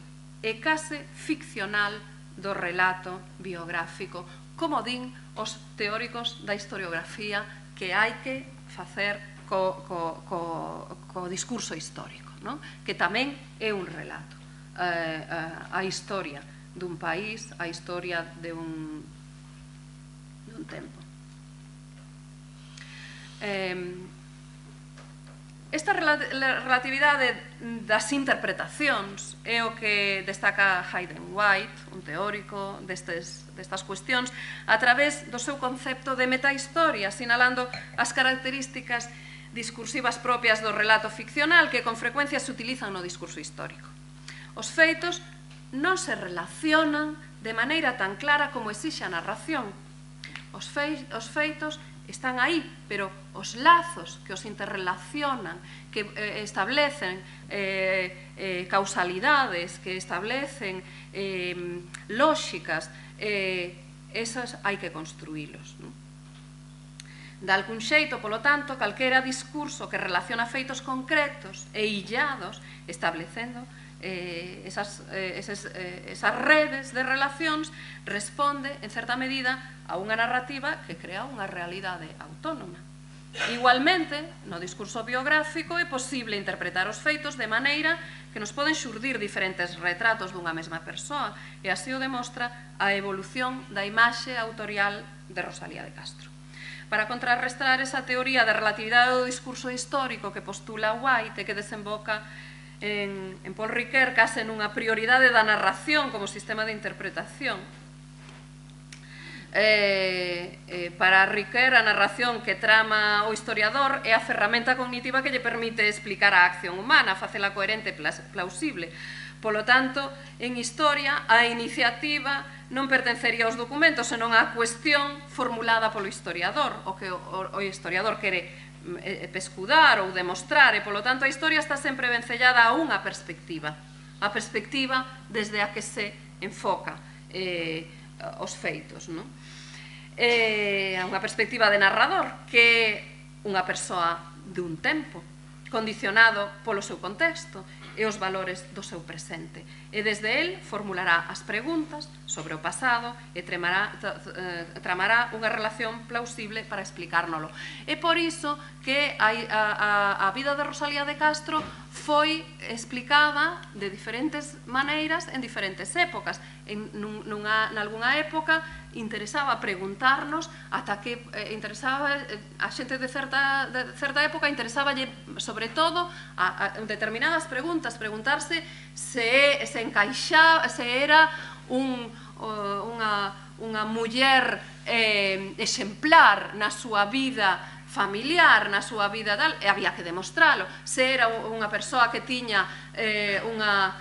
C: e case ficcional do relato biográfico, como din os teóricos da historiografía que hai que facer co discurso histórico, que tamén é un relato. A historia dun país, a historia de un tempo. Esta relatividade das interpretacións é o que destaca Hayden White, un teórico destas cuestións, a través do seu concepto de metahistoria, sinalando as características discursivas propias do relato ficcional que con frecuencia se utilizan no discurso histórico. Os feitos non se relacionan de maneira tan clara como exixe a narración. Os feitos están aí, pero os lazos que os interrelacionan, que establecen causalidades, que establecen lóxicas, esas hai que construílos. De algún xeito, polo tanto, calquera discurso que relaciona feitos concretos e illados, establecendo esas redes de relacións, responde, en certa medida, a unha narrativa que crea unha realidade autónoma. Igualmente, no discurso biográfico é posible interpretar os feitos de maneira que nos poden xurdir diferentes retratos dunha mesma persoa, e así o demostra a evolución da imaxe autorial de Rosalía de Castro. Para contrarrestar esa teoría de relatividade do discurso histórico que postula White e que desemboca en Paul Ricoeur case nunha prioridade da narración como sistema de interpretación. Para Ricoeur, a narración que trama o historiador é a ferramenta cognitiva que lle permite explicar a acción humana, facela coherente e plausible. Polo tanto, en historia, a iniciativa non pertencería aos documentos, senón á cuestión formulada polo historiador, o que o historiador quere pescudar ou demostrar, e polo tanto a historia está sempre vencellada a unha perspectiva, a perspectiva desde a que se enfoca os feitos, a unha perspectiva de narrador, que é unha persoa dun tempo, condicionado polo seu contexto e os valores do seu presente. E desde el formulará as preguntas sobre o pasado e tramará unha relación plausible para explicárnolo. É por iso que a vida de Rosalía de Castro foi explicada de diferentes maneiras en diferentes épocas. Nalgúna época interesaba preguntarnos ata que interesaba a xente de certa época, interesaba sobre todo a determinadas preguntas, preguntarse se era unha muller exemplar na súa vida familiar, na súa vida tal, e había que demostralo. Se era unha persoa que tiña unha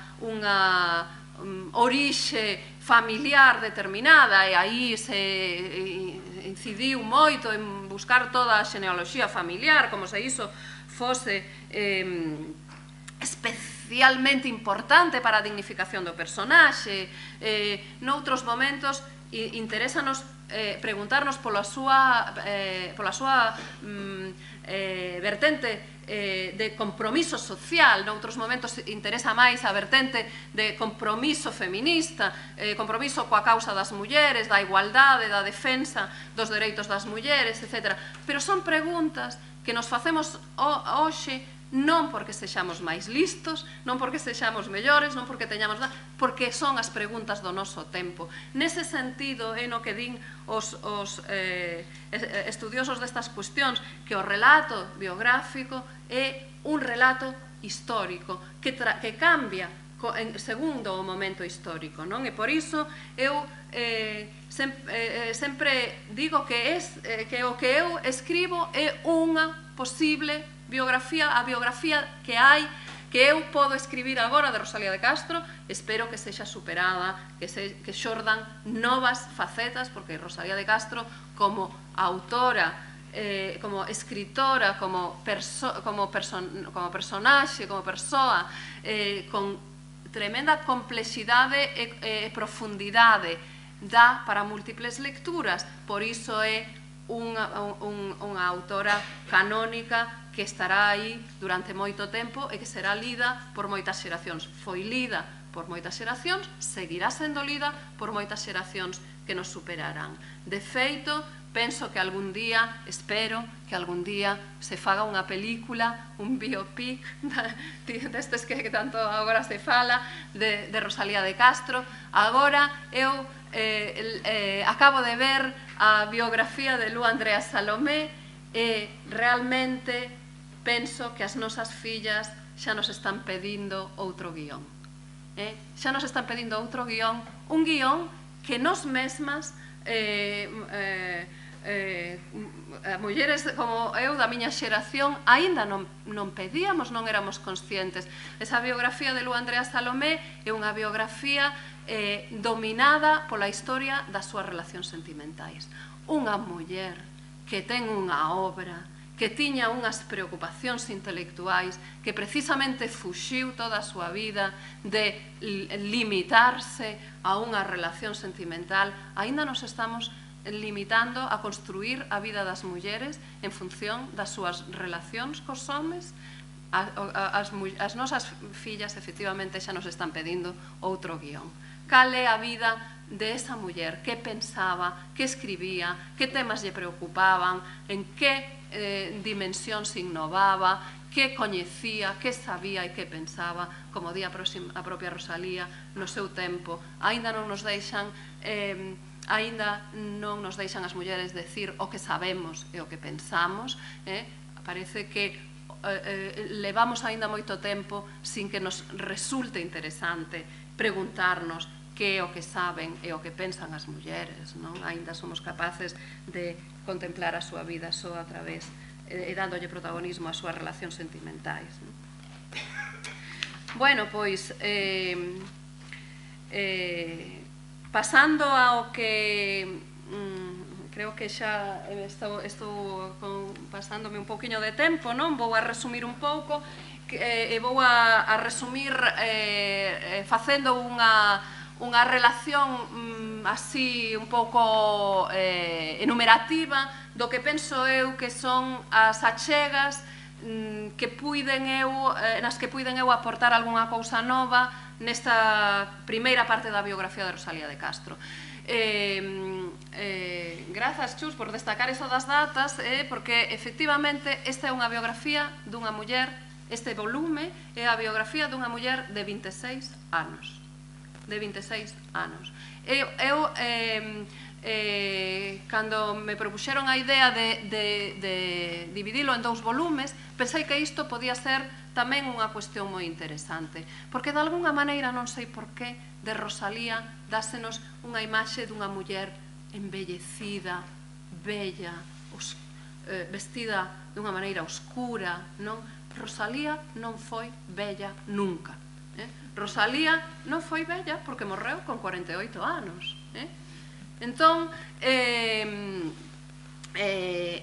C: orixe familiar determinada, e aí se incidiu moito en buscar toda a xenealoxía familiar, como se iso fose especialmente importante para a dignificación do personaxe. Noutros momentos interésanos preguntarnos pola súa vertente de compromiso social, noutros momentos interesa máis a vertente de compromiso feminista, compromiso coa causa das mulleres, da igualdade, da defensa dos dereitos das mulleres, etc. Pero son preguntas que nos facemos hoxe non porque sexamos máis listos, non porque sexamos mellores, non porque teñamos nada, porque son as preguntas do noso tempo. Nese sentido, é no que din os estudiosos destas cuestións, que o relato biográfico é un relato histórico, que cambia segundo o momento histórico, non? E por iso eu sempre digo que o que eu escribo é unha posible biografía, a biografía que hai, que eu podo escribir agora de Rosalía de Castro, espero que sexa superada, que xordan novas facetas, porque Rosalía de Castro, como autora, como escritora, como personaxe, como persoa, con tremenda complexidade e profundidade, dá para múltiples lecturas, por iso é unha autora canónica que estará aí durante moito tempo e que será lida por moitas xeracións. Foi lida por moitas xeracións, seguirá sendo lida por moitas xeracións que nos superarán. De feito, penso que algún día, espero que algún día se faga unha película, un biopic destes que tanto agora se fala de Rosalía de Castro. Agora eu acabo de ver a biografía de Lu Andrea Salomé e realmente penso que as nosas fillas xa nos están pedindo outro guión. Xa nos están pedindo outro guión, un guión que nos mesmas, mulleres como eu da miña xeración, aínda non pedíamos, non éramos conscientes. Esa biografía de Lu Andrea Salomé é unha biografía dominada pola historia das súas relacións sentimentais. Unha muller que ten unha obra, que tiña unhas preocupacións intelectuais, que precisamente fuxiu toda a súa vida de limitarse a unha relación sentimental. Aínda nos estamos limitando a construir a vida das mulleres en función das súas relacións cos homes. As nosas fillas, efectivamente, xa nos están pedindo outro guión. Cal é a vida de esa muller? Que pensaba? Que escribía? Que temas lle preocupaban? En que dimensión se innovaba? Que coñecía? Que sabía e que pensaba? Como di a propia Rosalía no seu tempo. Aínda non nos deixan as mulleres decir o que sabemos e o que pensamos. Parece que levamos aínda moito tempo sin que nos resulte interesante preguntarnos que é o que saben e o que pensan as mulleres, non? Aínda somos capaces de contemplar a súa vida só a través e dándolle protagonismo ás súas relacións sentimentais. Bueno, pois pasando ao que creo que xa estou pasándome un pouquiño de tempo, non? Vou a resumir un pouco e vou a resumir facendo unha relación así un pouco enumerativa do que penso eu que son as achegas nas que puiden eu aportar algunha cousa nova nesta primeira parte da biografía de Rosalía de Castro. Grazas, Chus, por destacar iso das datas, porque efectivamente esta é unha biografía dunha muller, este volume é a biografía dunha muller de 26 anos. De 26 anos. Cando me propuxeron a idea de dividilo en 2 volumes, pensei que isto podía ser tamén unha cuestión moi interesante, porque de algunha maneira, non sei por qué, de Rosalía dásenos unha imaxe dunha muller embellecida, bella, vestida dunha maneira oscura, non? Rosalía non foi bella nunca. Rosalía non foi bella porque morreu con 48 anos. Entón,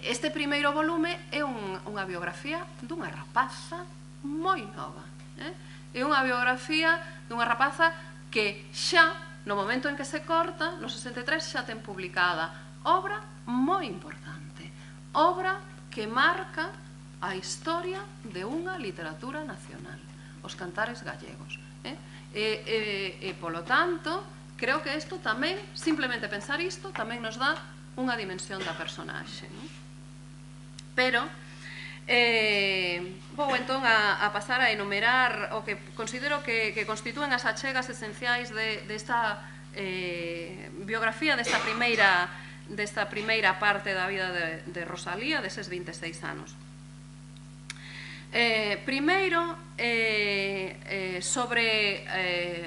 C: este primeiro volume é unha biografía dunha rapaza moi nova. É unha biografía dunha rapaza que xa, no momento en que se corta, no 63, xa ten publicada obra moi importante. Obra que marca a historia de unha literatura nacional, os cantares gallegos. E, polo tanto, creo que isto tamén, simplemente pensar isto, tamén nos dá unha dimensión da personaxe. Pero, vou entón a pasar a enumerar o que considero que constitúen as achegas esenciais desta biografía, desta primeira parte da vida de Rosalía, deses 26 anos. Primeiro, sobre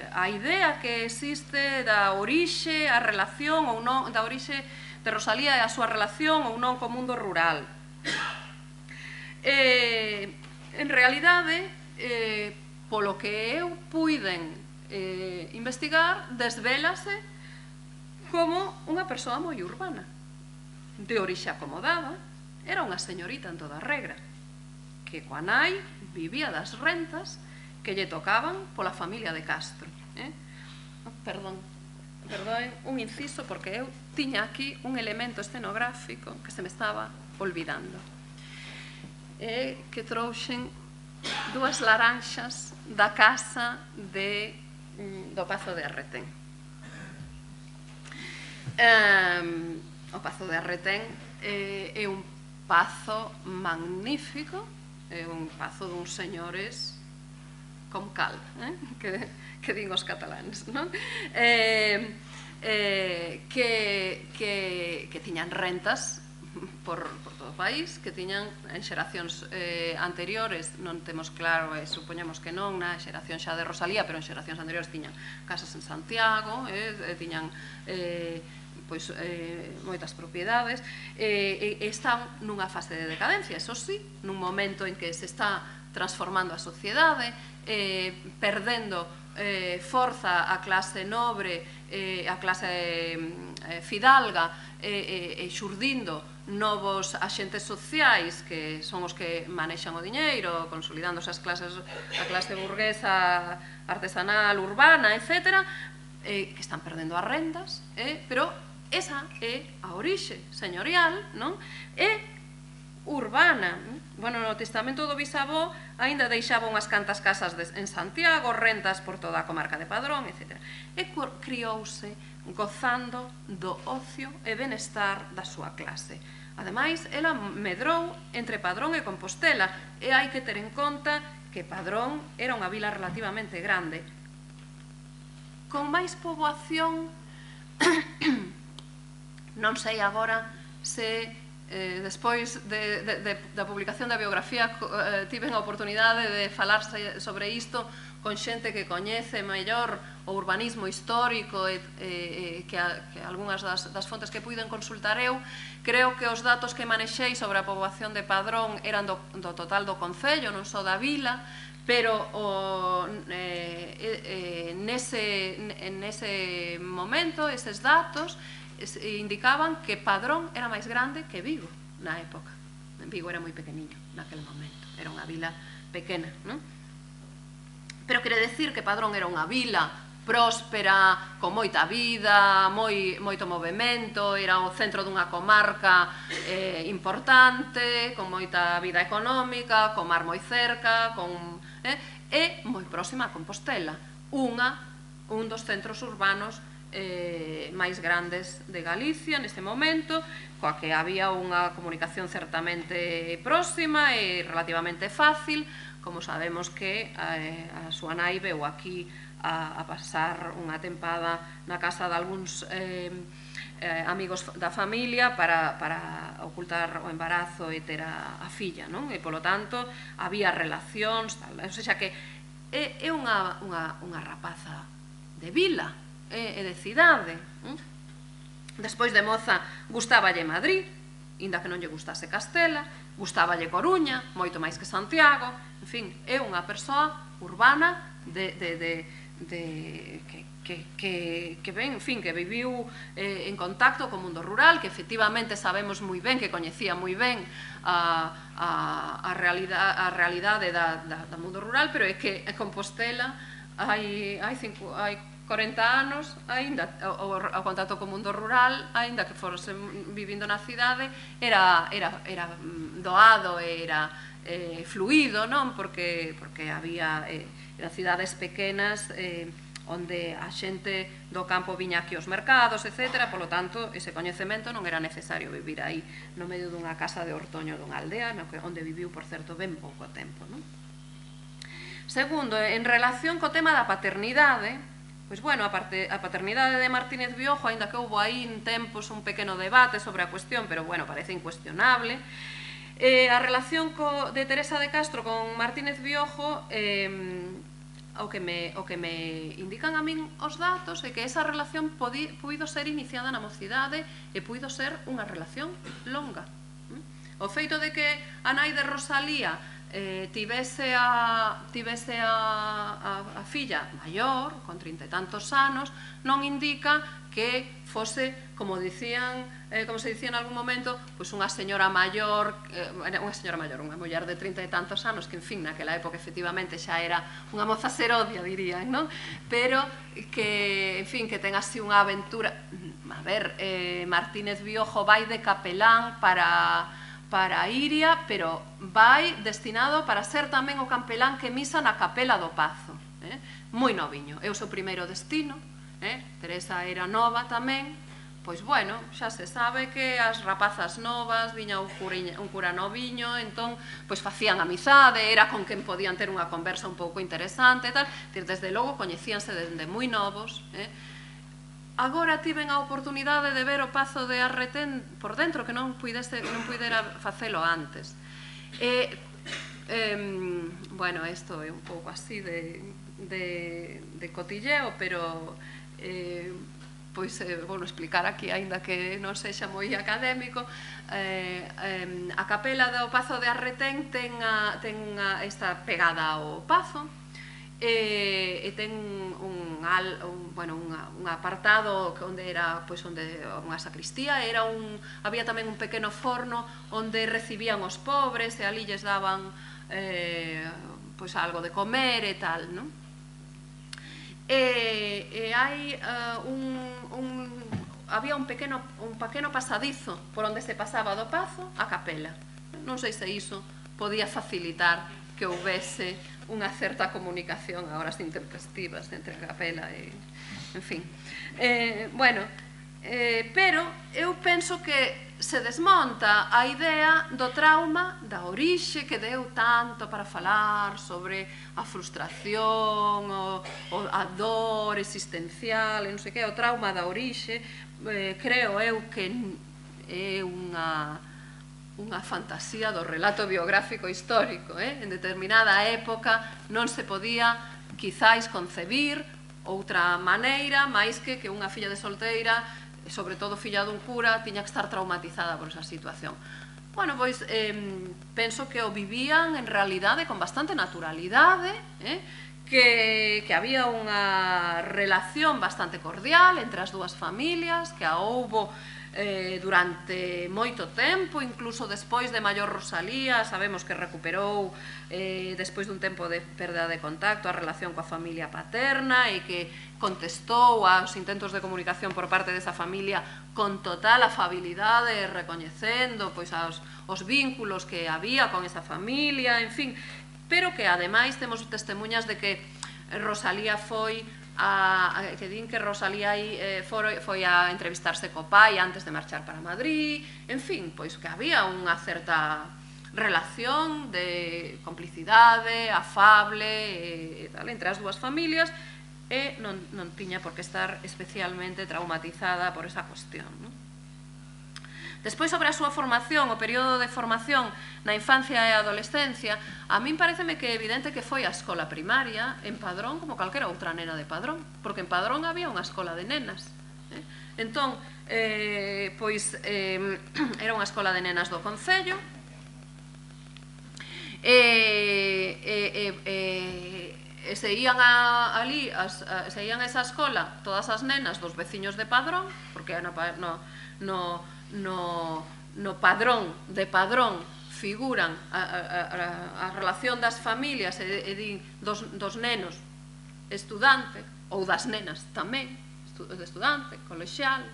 C: a idea que existe da orixe, a relación ou non, da orixe de Rosalía e a súa relación ou non co mundo rural. En realidade, polo que eu puiden investigar, desvélase como unha persoa moi urbana, de orixe acomodada, era unha señorita en toda regra, que coa nai vivía das rentas que lle tocaban pola familia de Castro. Perdoen, un inciso, porque eu tiña aquí un elemento escenográfico que se me estaba olvidando. Que trouxen dúas laranxas da casa do Pazo de Arretén. O Pazo de Arretén é un pazo magnífico, é un pazo duns señores com cal, que din os cataláns, non? Que tiñan rentas por todo o país, que tiñan en xeracións anteriores, non temos claro, supoñemos que non, na xeración xa de Rosalía, pero en xeracións anteriores tiñan casas en Santiago, tiñan moitas propiedades, están nunha fase de decadencia, eso sí, nun momento en que se está transformando a sociedade, perdendo forza a clase nobre, a clase fidalga, e xurdindo novos axentes sociais que son os que manexan o diñeiro, consolidándose a clase burguesa, artesanal, urbana, etc., que están perdendo as rendas, pero esa é a orixe señorial, non? E urbana. Bueno, no testamento do bisavó aínda deixaba unhas cantas casas en Santiago, rentas por toda a comarca de Padrón, etc. E criouse gozando do ocio e benestar da súa clase. Ademais, ela medrou entre Padrón e Compostela, e hai que ter en conta que Padrón era unha vila relativamente grande, con máis poboación. Non sei agora se despois da publicación da biografía tiven a oportunidade de falar sobre isto con xente que coñece mellor o urbanismo histórico que algunhas das fontes que puiden consultar eu. Creo que os datos que manexei sobre a poboación de Padrón eran do total do concello, non só da vila, pero nese momento, eses datos indicaban que Padrón era máis grande que Vigo na época. Vigo era moi pequeniño naquele momento, era unha vila pequena, non? Pero quere decir que Padrón era unha vila próspera, con moita vida, moito movimento, era o centro dunha comarca importante, con moita vida económica, con mar moi cerca, e moi próxima a Compostela, un dos centros urbanos máis grandes de Galicia neste momento, coa que había unha comunicación certamente próxima e relativamente fácil, como sabemos que a súa nai veu aquí a pasar unha tempada na casa de algúns amigos da familia para ocultar o embarazo e ter a filla, non? E polo tanto había relacións, ou seja que é unha rapaza de vila e de cidade. Despois de moza gustáballe Madrid, inda que non lle gustase Castela, gustáballe Coruña, moito máis que Santiago, en fin, é unha persoa urbana que viviu en contacto co mundo rural, que efectivamente sabemos moi ben, que coñecía moi ben a realidade do mundo rural, pero é que en Compostela hai 40 anos, aínda o contacto co mundo rural, aínda que fose vivindo na cidade, era doado, era fluido, non? Porque había eran cidades pequenas onde a xente do campo viña aquí aos mercados, etc. Polo tanto, ese coñecemento non era necesario vivir aí no medio dunha casa de Ortoño dunha aldea, onde viviu, por certo, ben pouco tempo, non? Segundo, en relación co tema da paternidade, pois, bueno, a paternidade de Martínez Viojo, aínda que houve aí en tempos un pequeno debate sobre a cuestión, pero, bueno, parece incuestionable. A relación de Teresa de Castro con Martínez Viojo, o que me indican a min os datos é que esa relación puido ser iniciada na mocidade e puido ser unha relación longa. O feito de que a nai de Rosalía tivese a filla maior, con 30 e tantos anos, non indica que fose, como se dicía en algún momento, unha señora maior, unha muller de 30 e tantos anos, que, en fin, naquela época, efectivamente, xa era unha moza serodia, dirían, non? Pero que, en fin, que ten así unha aventura. A ver, Martínez Viojo vai de capelán para Iria, pero vai destinado para ser tamén o campelán que misa na capela do Pazo. Moi noviño, é o seu primeiro destino. Teresa era nova tamén. Pois, bueno, xa se sabe que as rapazas novas, viña un cura noviño, entón, pois facían amizade, era con quen podían ter unha conversa un pouco interesante e tal. Desde logo, coñecíanse dende moi novos. Agora tiven a oportunidade de ver o Pazo de Arretén por dentro, que non puidera facelo antes. Bueno, isto é un pouco así de cotilleo, pero pois vou explicar aquí, aínda que non sexa moi académico. A capela do Pazo de Arretén ten esta pegada ao Pazo, e ten un apartado onde era unha sacristía, había tamén un pequeno forno onde recibían os pobres e ali lles daban algo de comer e tal, non? E hai había un pequeno pasadizo por onde se pasaba do Pazo a capela. Non sei se iso podía facilitar que houvese unha certa comunicación a horas intempestivas entre a capela e... En fin. Bueno, pero eu penso que se desmonta a idea do trauma da orixe que deu tanto para falar sobre a frustración, a dor existencial, non sei que, o trauma da orixe. Creo eu que é unha fantasía do relato biográfico histórico. En determinada época non se podía, quizáis, concebir outra maneira máis que unha filla de solteira, sobre todo filla dun cura, tiña que estar traumatizada por esa situación. Bueno, pois penso que o vivían en realidade con bastante naturalidade, que había unha relación bastante cordial entre as dúas familias, que a houbo durante moito tempo, incluso despois de maior Rosalía. Sabemos que recuperou despois dun tempo de perda de contacto a relación coa familia paterna e que contestou aos intentos de comunicación por parte desa familia con total afabilidade, recoñecendo os vínculos que había con esa familia, en fin, pero que ademais temos testemunhas de que Rosalía que din que Rosalía foi a entrevistarse co pai antes de marchar para Madrid, en fin, pois que había unha certa relación de complicidade, afable entre as dúas familias, e non tiña por que estar especialmente traumatizada por esa cuestión. Despois, sobre a súa formación, o período de formación na infancia e adolescencia, a min pareceme que é evidente que foi a escola primaria en Padrón como calquera outra nena de Padrón, porque en Padrón había unha escola de nenas. Entón, pois, era unha escola de nenas do concello, e se ian ali, se ian a esa escola todas as nenas dos veciños de Padrón, porque no padrón de Padrón figuran a relación das familias e din dos nenos estudante, ou das nenas tamén de estudante, colexial,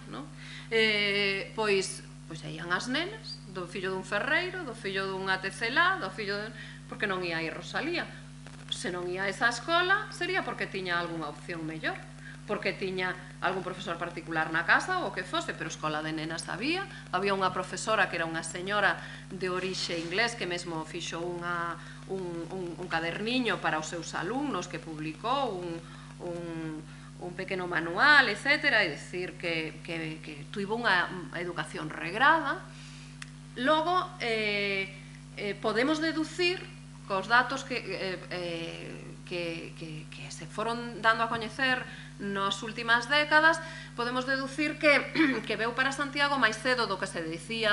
C: pois ian as nenas do fillo dun ferreiro, do fillo dunha tecelá, do fillo de... Porque non ia ir Rosalía. Se non ia a esa escola, sería porque tiña algunha opción mellor, porque tiña algún profesor particular na casa ou o que fose, pero escola de nenas había unha profesora que era unha señora de orixe inglés que mesmo fixo un caderniño para os seus alumnos, que publicou un pequeno manual, etc. É dicir, que tuvo unha educación regrada. Logo, podemos deducir cos datos que se foron dando a coñecer nas últimas décadas, podemos deducir que veu para Santiago máis cedo do que se dicía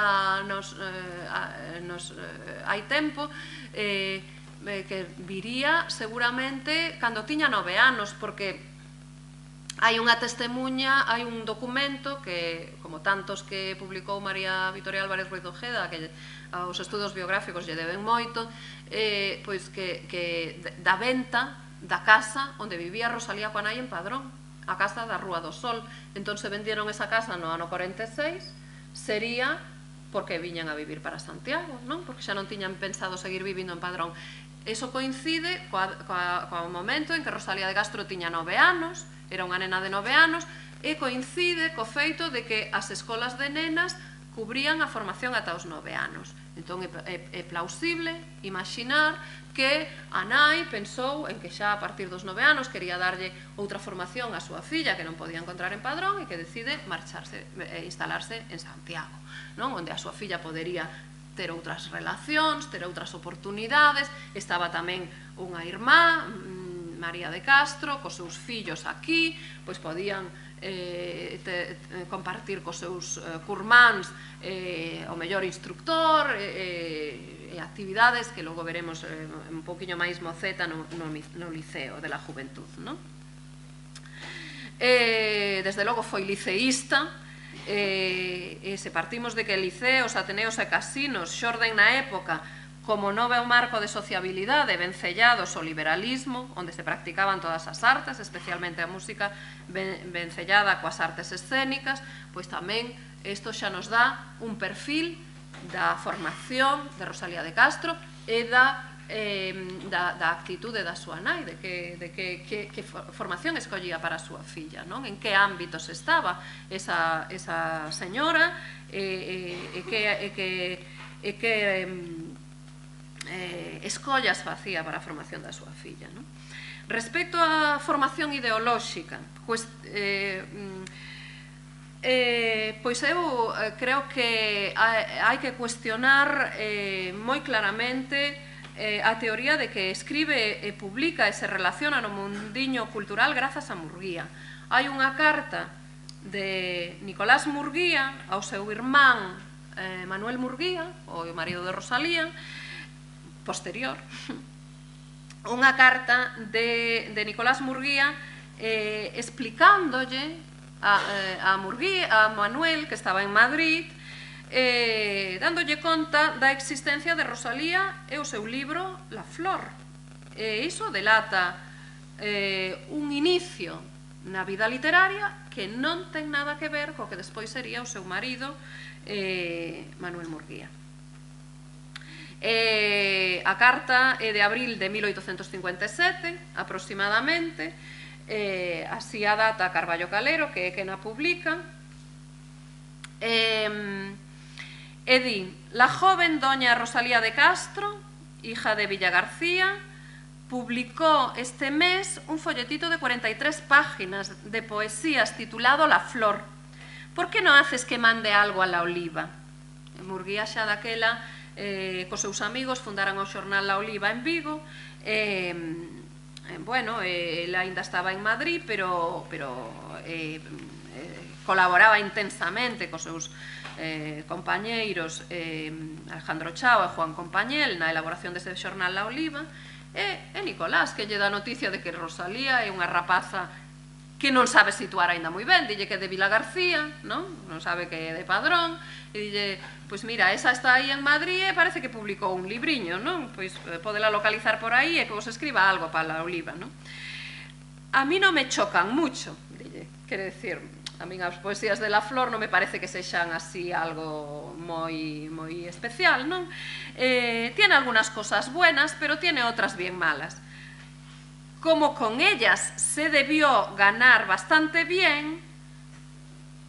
C: hai tempo, que viría seguramente cando tiña 9 anos, porque hai unha testemunha, hai un documento que, como tantos que publicou María Vitoria Álvarez Ruiz Ojeda, que aos estudos biográficos lle deben moito, pois que da venta da casa onde vivía Rosalía coa nai en Padrón, a casa da Rúa do Sol. Entón, se vendieron esa casa no ano 46, sería porque viñan a vivir para Santiago, non? Porque xa non tiñan pensado seguir vivindo en Padrón. Eso coincide co momento en que Rosalía de Castro tiña 9 anos, era unha nena de 9 anos, e coincide co feito de que as escolas de nenas cubrían a formación ata os 9 anos. Entón, é plausible imaginar que a nai pensou en que xa a partir dos 9 anos quería darlle outra formación á súa filla que non podía encontrar en Padrón e que decide marcharse e instalarse en Santiago, onde a súa filla podería ter outras relacións, ter outras oportunidades. Estaba tamén unha irmá, María de Castro, cos seus fillos aquí, pois podían compartir cos seus curmáns o mellor instructor e actividades que logo veremos un poquinho máis moceta no Liceo de la Juventud. Desde logo foi liceísta, e se partimos de que liceos, ateneos e casinos xorden na época como novo marco de sociabilidade vencellados ao liberalismo, onde se practicaban todas as artes, especialmente a música vencellada coas artes escénicas, pois tamén isto xa nos dá un perfil da formación de Rosalía de Castro e da actitude da súa nai, de que formación escollía para a súa filla, en que ámbitos estaba esa señora e que escollas facía para a formación da súa filla. Respecto á formación ideolóxica, pois eu creo que hai que cuestionar moi claramente a teoría de que escribe e publica e se relaciona no mundiño cultural grazas a Murguía. Hai unha carta de Nicolás Murguía ao seu irmán Manuel Murguía, o marido de Rosalía, posterior, unha carta de Nicolás Murguía explicándolle a Manuel, que estaba en Madrid, dándolle conta da existencia de Rosalía e o seu libro La Flor. Iso delata un inicio na vida literaria que non ten nada que ver co que despois sería o seu marido Manuel Murguía. A carta é de abril de 1857, aproximadamente, así a data Carballo Calero, que é quen a publica, e di: la joven doña Rosalía de Castro, hija de Villagarcía, publicó este mes un folletito de 43 páginas de poesías titulado La Flor. ¿Por qué no haces que mande algo a La Oliva? Murguía xa daquela cos seus amigos fundaran o xornal La Oliva en Vigo. Bueno, ela aínda estaba en Madrid, pero colaboraba intensamente cos seus compañeiros Alejandro Chao e Juan Compañel na elaboración dese xornal La Oliva. E Nicolás, que lle dá noticia de que Rosalía é unha rapaza que non sabe situar aínda moi ben, dille que é de Vilagarcía, non sabe que é de Padrón, e dille, pois mira, esa está aí en Madrid e parece que publicou un libriño, non? Pois podela localizar por aí e que vos escriba algo para La Oliva, non? A mí non me chocan mucho, dille, quere decir, A min as poesías de La Flor non me parece que sexan así algo moi especial, non? Tiene algunas cosas buenas, pero tiene otras bien malas. Como con ellas se debió ganar bastante bien,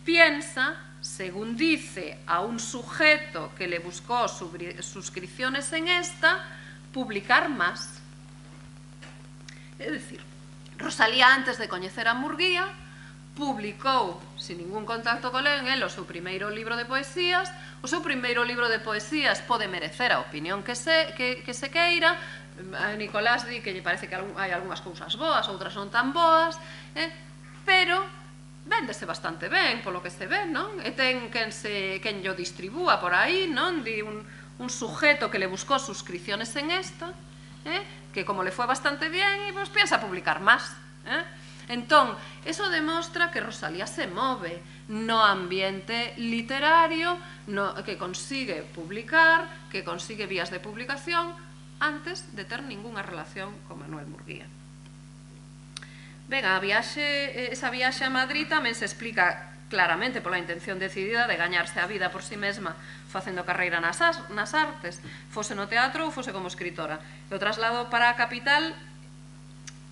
C: piensa, según dice a un sujeto que le buscó suscripciones en esta, publicar más. É dicir, Rosalía, antes de coñecer a Murguía, publicou, sin ningún contacto con el seu primeiro libro de poesías. O seu primeiro libro de poesías pode merecer a opinión que se queira. A Nicolás di que lle parece que hai algunhas cousas boas, outras non tan boas, pero véndese bastante ben, polo que se ve, non? E ten quen yo distribúa por aí, non? Di un sujeto que le buscó suscripciones en esta, que como le fue bastante bien, pues piensa publicar máis, Entón, eso demostra que Rosalía se move no ambiente literario, que consigue publicar, que consigue vías de publicación antes de ter ningunha relación con Manuel Murguía. Ben, esa viaxe a Madrid tamén se explica claramente pola intención decidida de gañarse a vida por si mesma facendo carreira nas artes, fose no teatro ou fose como escritora. E o traslado para a capital,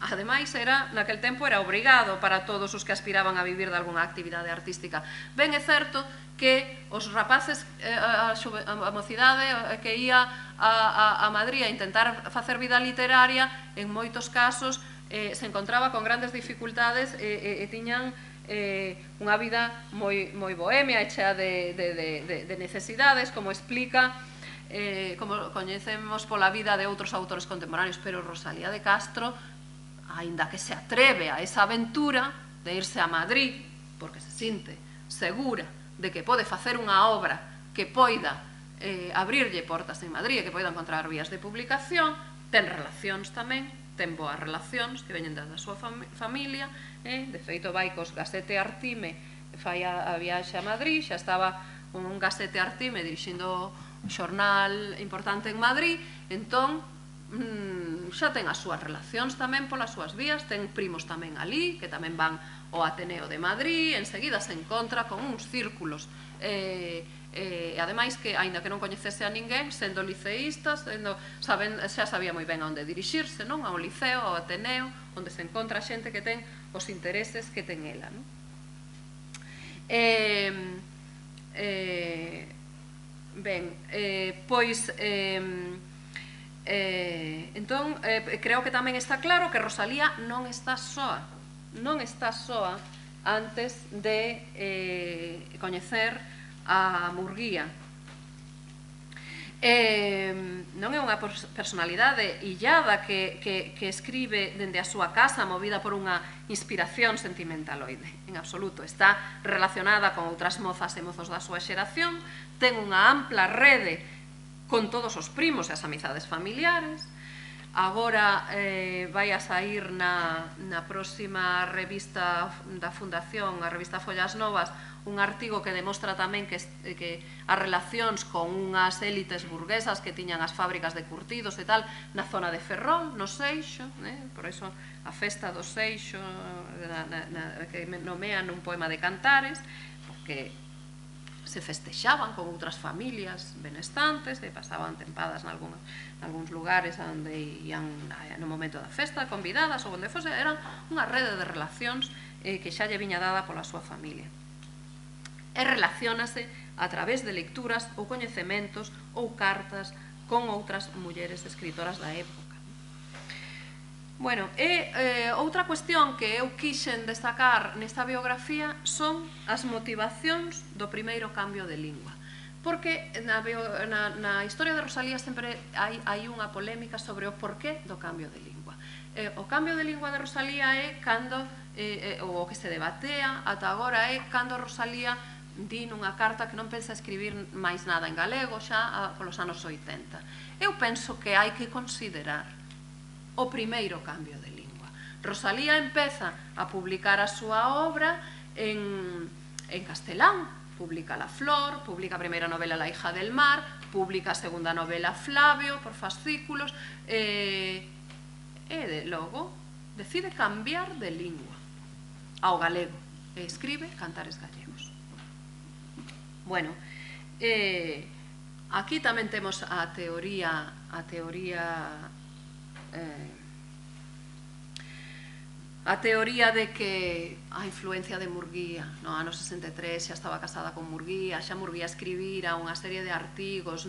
C: ademais, naquel tempo era obrigado para todos os que aspiraban a vivir de algunha actividade artística. Ben, é certo que os rapaces, a mocidade que ia a Madrid a intentar facer vida literaria, en moitos casos se encontraba con grandes dificultades e tiñan unha vida moi bohemia e chea de necesidades, como explica, como coñecemos pola vida de outros autores contemporáneos. Pero Rosalía de Castro, aínda que se atreve a esa aventura de irse a Madrid porque se sinte segura de que pode facer unha obra que poida abrirlle portas en Madrid e que poida encontrar vías de publicación, ten relacións tamén, ten boas relacións que veñen da súa familia. De feito, vai cos Gasete Artime, fai a viaxe a Madrid, xa estaba un Gasete Artime dirixindo un xornal importante en Madrid. Entón, xa ten as súas relacións tamén polas súas vías, ten primos tamén ali, que tamén van ao Ateneo de Madrid, enseguida se encontra con uns círculos, ademais que, aínda que non coñecese a ninguén, sendo liceísta, xa sabía moi ben a onde dirixirse, non? Ao liceo, ao Ateneo, onde se encontra xente que ten os intereses que ten ela, non? Ben, pois... entón, creo que tamén está claro que Rosalía non está soa antes de coñecer a Murguía. Non é unha personalidade illada que escribe dende a súa casa movida por unha inspiración sentimentaloide, en absoluto. Está relacionada con outras mozas e mozos da súa xeración, ten unha ampla rede con todos os primos e as amizades familiares. Agora vai a sair na próxima revista da Fundación, a revista Follas Novas, un artigo que demostra tamén que as relacións con unhas élites burguesas que tiñan as fábricas de curtidos e tal na zona de Ferrol, no Seixo, por iso a festa do Seixo que nomean un poema de Cantares, porque se festexaban con outras familias benestantes e pasaban tempadas nalgúns lugares onde ian no momento da festa convidadas ou onde fose. Era unha rede de relacións que xa lle viña dada pola súa familia. E relaciónase a través de lecturas ou coñecementos ou cartas con outras mulleres escritoras da época. Bueno, outra cuestión que eu quixen destacar nesta biografía son as motivacións do primeiro cambio de lingua. Porque na historia de Rosalía sempre hai unha polémica sobre o porqué do cambio de lingua. O cambio de lingua de Rosalía é cando, o que se debatea ata agora, é cando Rosalía di nunha carta que non pensa escribir máis nada en galego xa polos anos 80. Eu penso que hai que considerar o primeiro cambio de lingua. Rosalía empeza a publicar a súa obra en castelán, publica La Flor, publica a primeira novela La hija del mar, publica a segunda novela Flavio por fascículos, e logo decide cambiar de lingua ao galego. e escribe Cantares Gallegos. Bueno, aquí tamén temos a teoría de que a influencia de Murguía, no ano 63 xa estaba casada con Murguía, xa Murguía escribira unha serie de artigos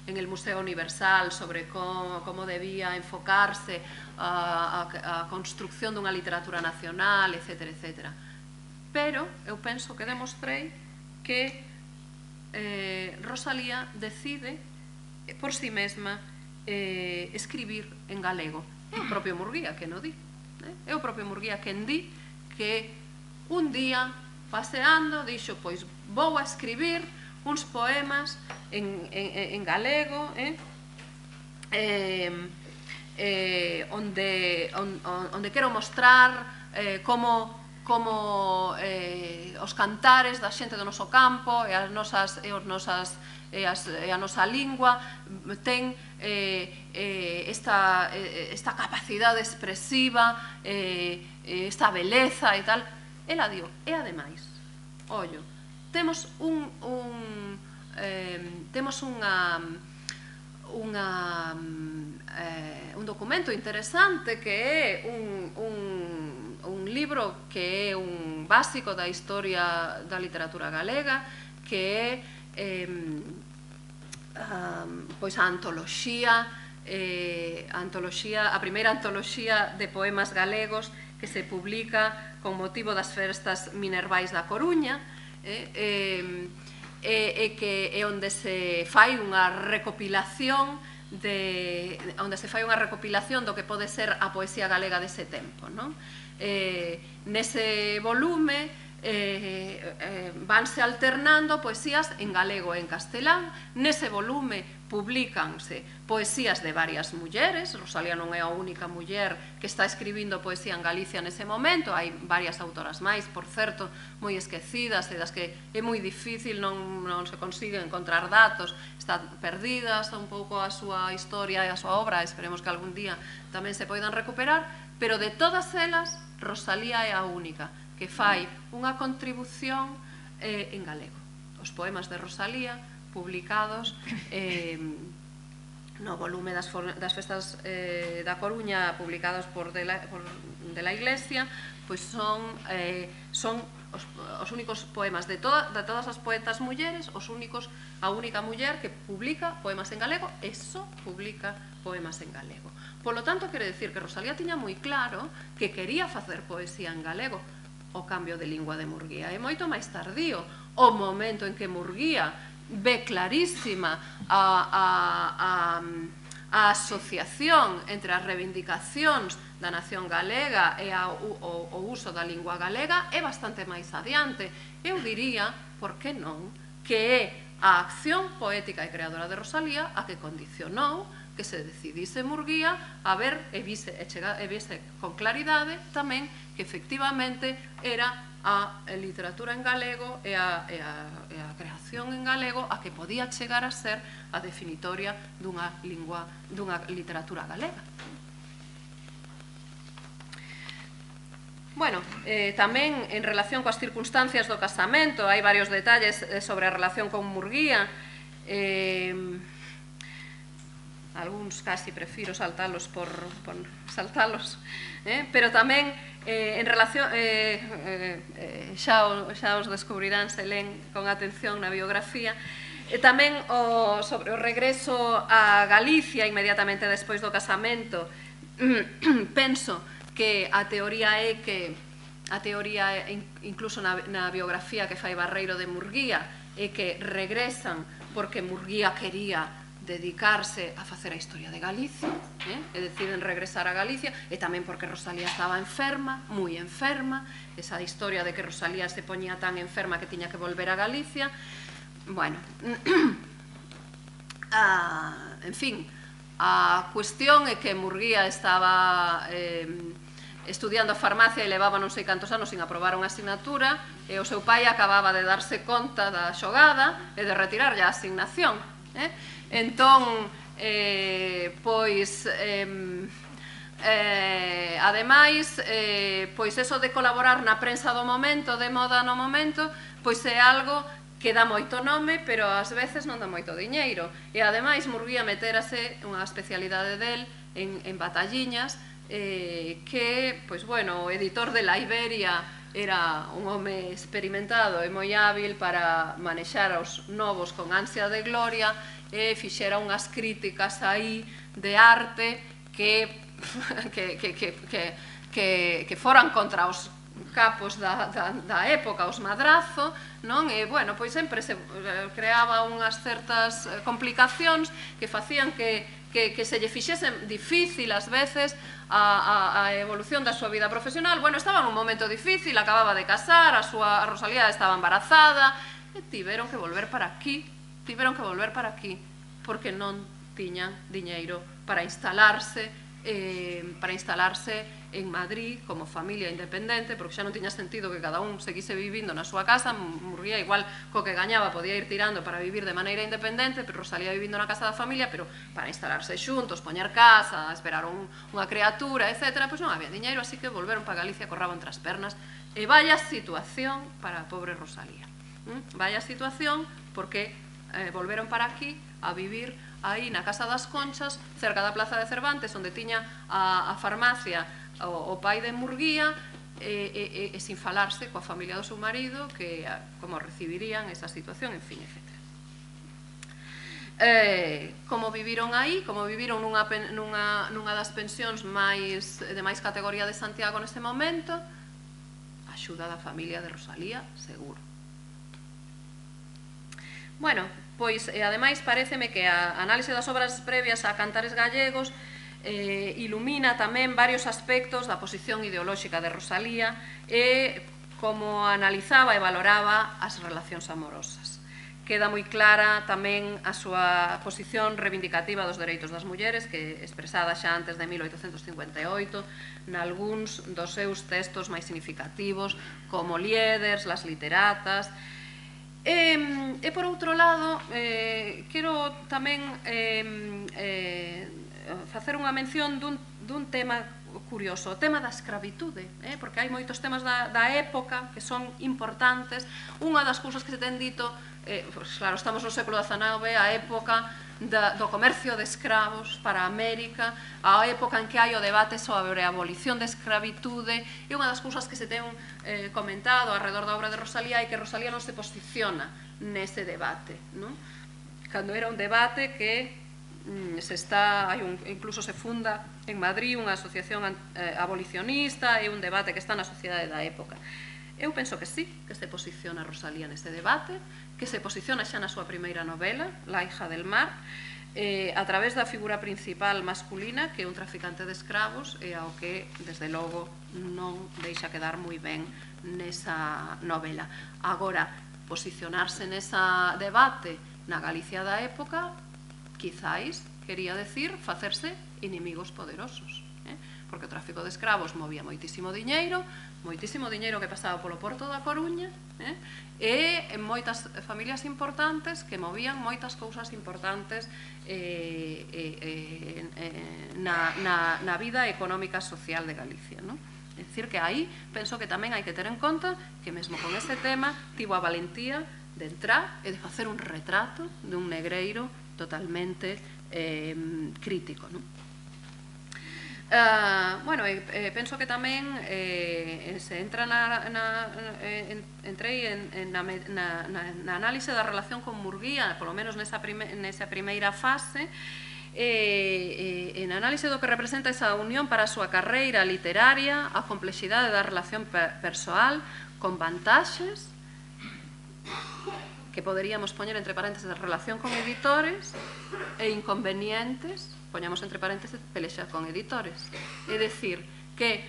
C: en el Museo Universal sobre como debía enfocarse a construcción dunha literatura nacional, etc. etc. Pero eu penso que demostrei que Rosalía decide por si mesma escribir en galego. É o propio Murguía que non di. É o propio Murguía quen di que un día, paseando, dixo, pois vou a escribir uns poemas en galego, onde quero mostrar como os cantares da xente do noso campo e a nosa lingua ten esta capacidade expresiva, esta beleza e tal. Ela dio, e ademais, ollo, temos un documento interesante que é un libro que é un básico da historia da literatura galega, que é pois a antoloxía, a primeira antoloxía de poemas galegos que se publica con motivo das festas minervais da Coruña, e onde se fai unha recopilación do que pode ser a poesía galega dese tempo. Nese volume vanse alternando poesías en galego e en castelán. Nese volume publícanse poesías de varias mulleres. Rosalía non é a única muller que está escribindo poesía en Galicia nese momento. Hai varias autoras máis, por certo, moi esquecidas e das que é moi difícil, non se consigue encontrar datos, están perdidas un pouco a súa historia e a súa obra. Esperemos que algún día tamén se poidan recuperar, pero de todas elas Rosalía é a única que fai unha contribución en galego. Os poemas de Rosalía, publicados no volume das festas da Coruña, publicados por de la Iglesia, pois son os únicos poemas de todas as poetas mulleres, a única muller que publica poemas en galego e só publica poemas en galego. Polo tanto, quere decir que Rosalía tiña moi claro que quería facer poesía en galego. O cambio de lingua de Murguía é moito máis tardío. O momento en que Murguía ve clarísima a asociación entre as reivindicacións da nación galega e o uso da lingua galega é bastante máis adiante. Eu diría, por que non, que é a acción poética e creadora de Rosalía a que condicionou que se decidise Murguía a ver e vise con claridade tamén que efectivamente era a literatura en galego e a creación en galego a que podía chegar a ser a definitoria dunha literatura galega. Bueno, tamén en relación coas circunstancias do casamento hai varios detalles sobre a relación con Murguía. Algúns casi prefiro saltalos por saltalos, pero tamén en relación xa os descubrirán se len con atención na biografía, tamén sobre o regreso a Galicia inmediatamente despois do casamento. Penso que a teoría é que incluso na biografía que fai Barreiro de Murguía é que regresan porque Murguía quería dedicarse a facer a historia de Galicia, e deciden regresar a Galicia, e tamén porque Rosalía estaba enferma, moi enferma, esa historia de que Rosalía se poñía tan enferma que tiña que volver a Galicia. Bueno, en fin, a cuestión é que Murguía estaba estudiando farmacia e levaba non sei cantos anos sin aprobar unha asignatura, e o seu pai acababa de darse conta da xogada e de retirarlle a asignación. Entón, pois, Ademais, pois eso de colaborar na prensa do momento, de moda no momento, pois é algo que dá moito nome, pero ás veces non dá moito diñeiro. E ademais Murguía meterase unha especialidade del en batalliñas, que, pois bueno, o editor de La Iberia era un home experimentado e moi hábil para manexar aos novos con ansia de gloria, e fixera unhas críticas aí de arte que foran contra os capos da época, os Madrazo, non? E, bueno, pois sempre se creaba unhas certas complicacións que facían que se lle fixesen difícil, ás veces, a evolución da súa vida profesional. Bueno, estaba nun momento difícil, acababa de casar, a Rosalía estaba embarazada, e tiveron que volver para aquí, porque non tiñan diñeiro para instalarse en Madrid como familia independente, porque xa non tiña sentido que cada un seguise vivindo na súa casa. Murguía igual co que gañaba podía ir tirando para vivir de maneira independente, pero Rosalía vivindo na casa da familia, pero para instalarse xuntos, poñer casa, esperar unha criatura, etc., pois non había diñeiro, así que volveron para Galicia co rabo entre as pernas. E vaya situación para a pobre Rosalía. Vaya situación, porque volveron para aquí a vivir aí na Casa das Conchas, cerca da Plaza de Cervantes, onde tiña a farmacia o pai de Murguía, e sin falarse coa familia do seu marido, que como recibirían esa situación, en fin, etc. Como viviron aí, como viviron nunha das pensións de máis categoría de Santiago neste momento, a axuda da familia de Rosalía, seguro. Bueno, pois, ademais, pareceme que a análise das obras previas a Cantares Gallegos ilumina tamén varios aspectos da posición ideolóxica de Rosalía e como analizaba e valoraba as relacións amorosas. Queda moi clara tamén a súa posición reivindicativa dos dereitos das mulleres, que expresada xa antes de 1858 nalgúns dos seus textos máis significativos, como Lieders, Las Literatas. E por outro lado, quero tamén facer unha mención dun tema curioso, o tema da escravitude, porque hai moitos temas da época que son importantes. Unha das cousas que se ten dito, claro, estamos no século XIX, a época do comercio de escravos para América, a época en que hai o debate sobre a abolición da escravitude, e unha das cousas que se ten comentado alrededor da obra de Rosalía é que Rosalía non se posiciona nese debate, cando era un debate que incluso se funda en Madrid unha asociación abolicionista, e un debate que está na sociedade da época. Eu penso que sí, que se posiciona Rosalía nese debate, que se posiciona xa na súa primeira novela, La hija del mar, a través da figura principal masculina, que é un traficante de escravos, e ao que, desde logo, non deixa quedar moi ben nesa novela. Agora, posicionarse nesa debate na Galicia da época, quizáis quería decir facerse inimigos poderosos, porque o tráfico de escravos movía moitísimo diñeiro que pasaba polo porto da Coruña, e en moitas familias importantes que movían moitas cousas importantes na vida económica social de Galicia. É dicir, que aí penso que tamén hai que ter en conta que mesmo con ese tema tivo a valentía de entrar e de facer un retrato dun negreiro totalmente crítico. Bueno, penso que tamén se entra entrei na análise da relación con Murguía, polo menos nesa primeira fase, en análise do que representa esa unión para a súa carreira literaria, a complexidade da relación persoal, con vantaxes que poderíamos poñer entre parénteses de relación con editores e inconvenientes, poñamos entre parénteses pelexar con editores. É dicir, que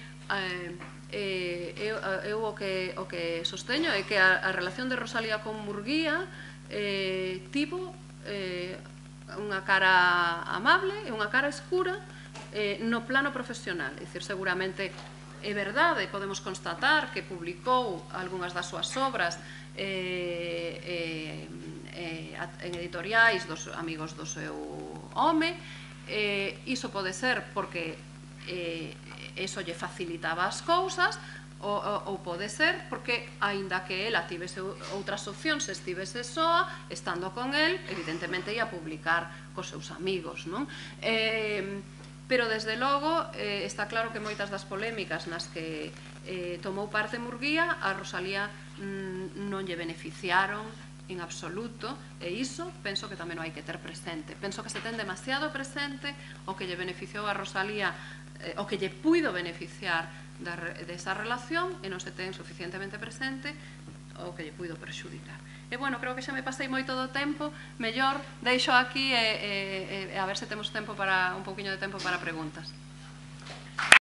C: eu o que sosteño é que a relación de Rosalía con Murguía tivo unha cara amable e unha cara escura no plano profesional. É dicir, seguramente é verdade, podemos constatar que publicou algunhas das súas obras en editoriais dos amigos do seu home. Iso pode ser porque eso lle facilitaba as cousas, ou pode ser porque, aínda que ela tivese outras opcións, se estivese soa, estando con el, evidentemente ia publicar cos seus amigos, non? Pero, desde logo, está claro que moitas das polémicas nas que tomou parte Murguía, a Rosalía non lle beneficiaron en absoluto, e iso penso que tamén o hai que ter presente. Penso que se ten demasiado presente o que lle beneficiou a Rosalía, o que lle puido beneficiar desa relación, e non se ten suficientemente presente o que lle puido perxudicar. E, bueno, creo que xa me pasei moito do tempo, mellor deixo aquí e a ver se temos tempo para un pouquiño de tempo para preguntas.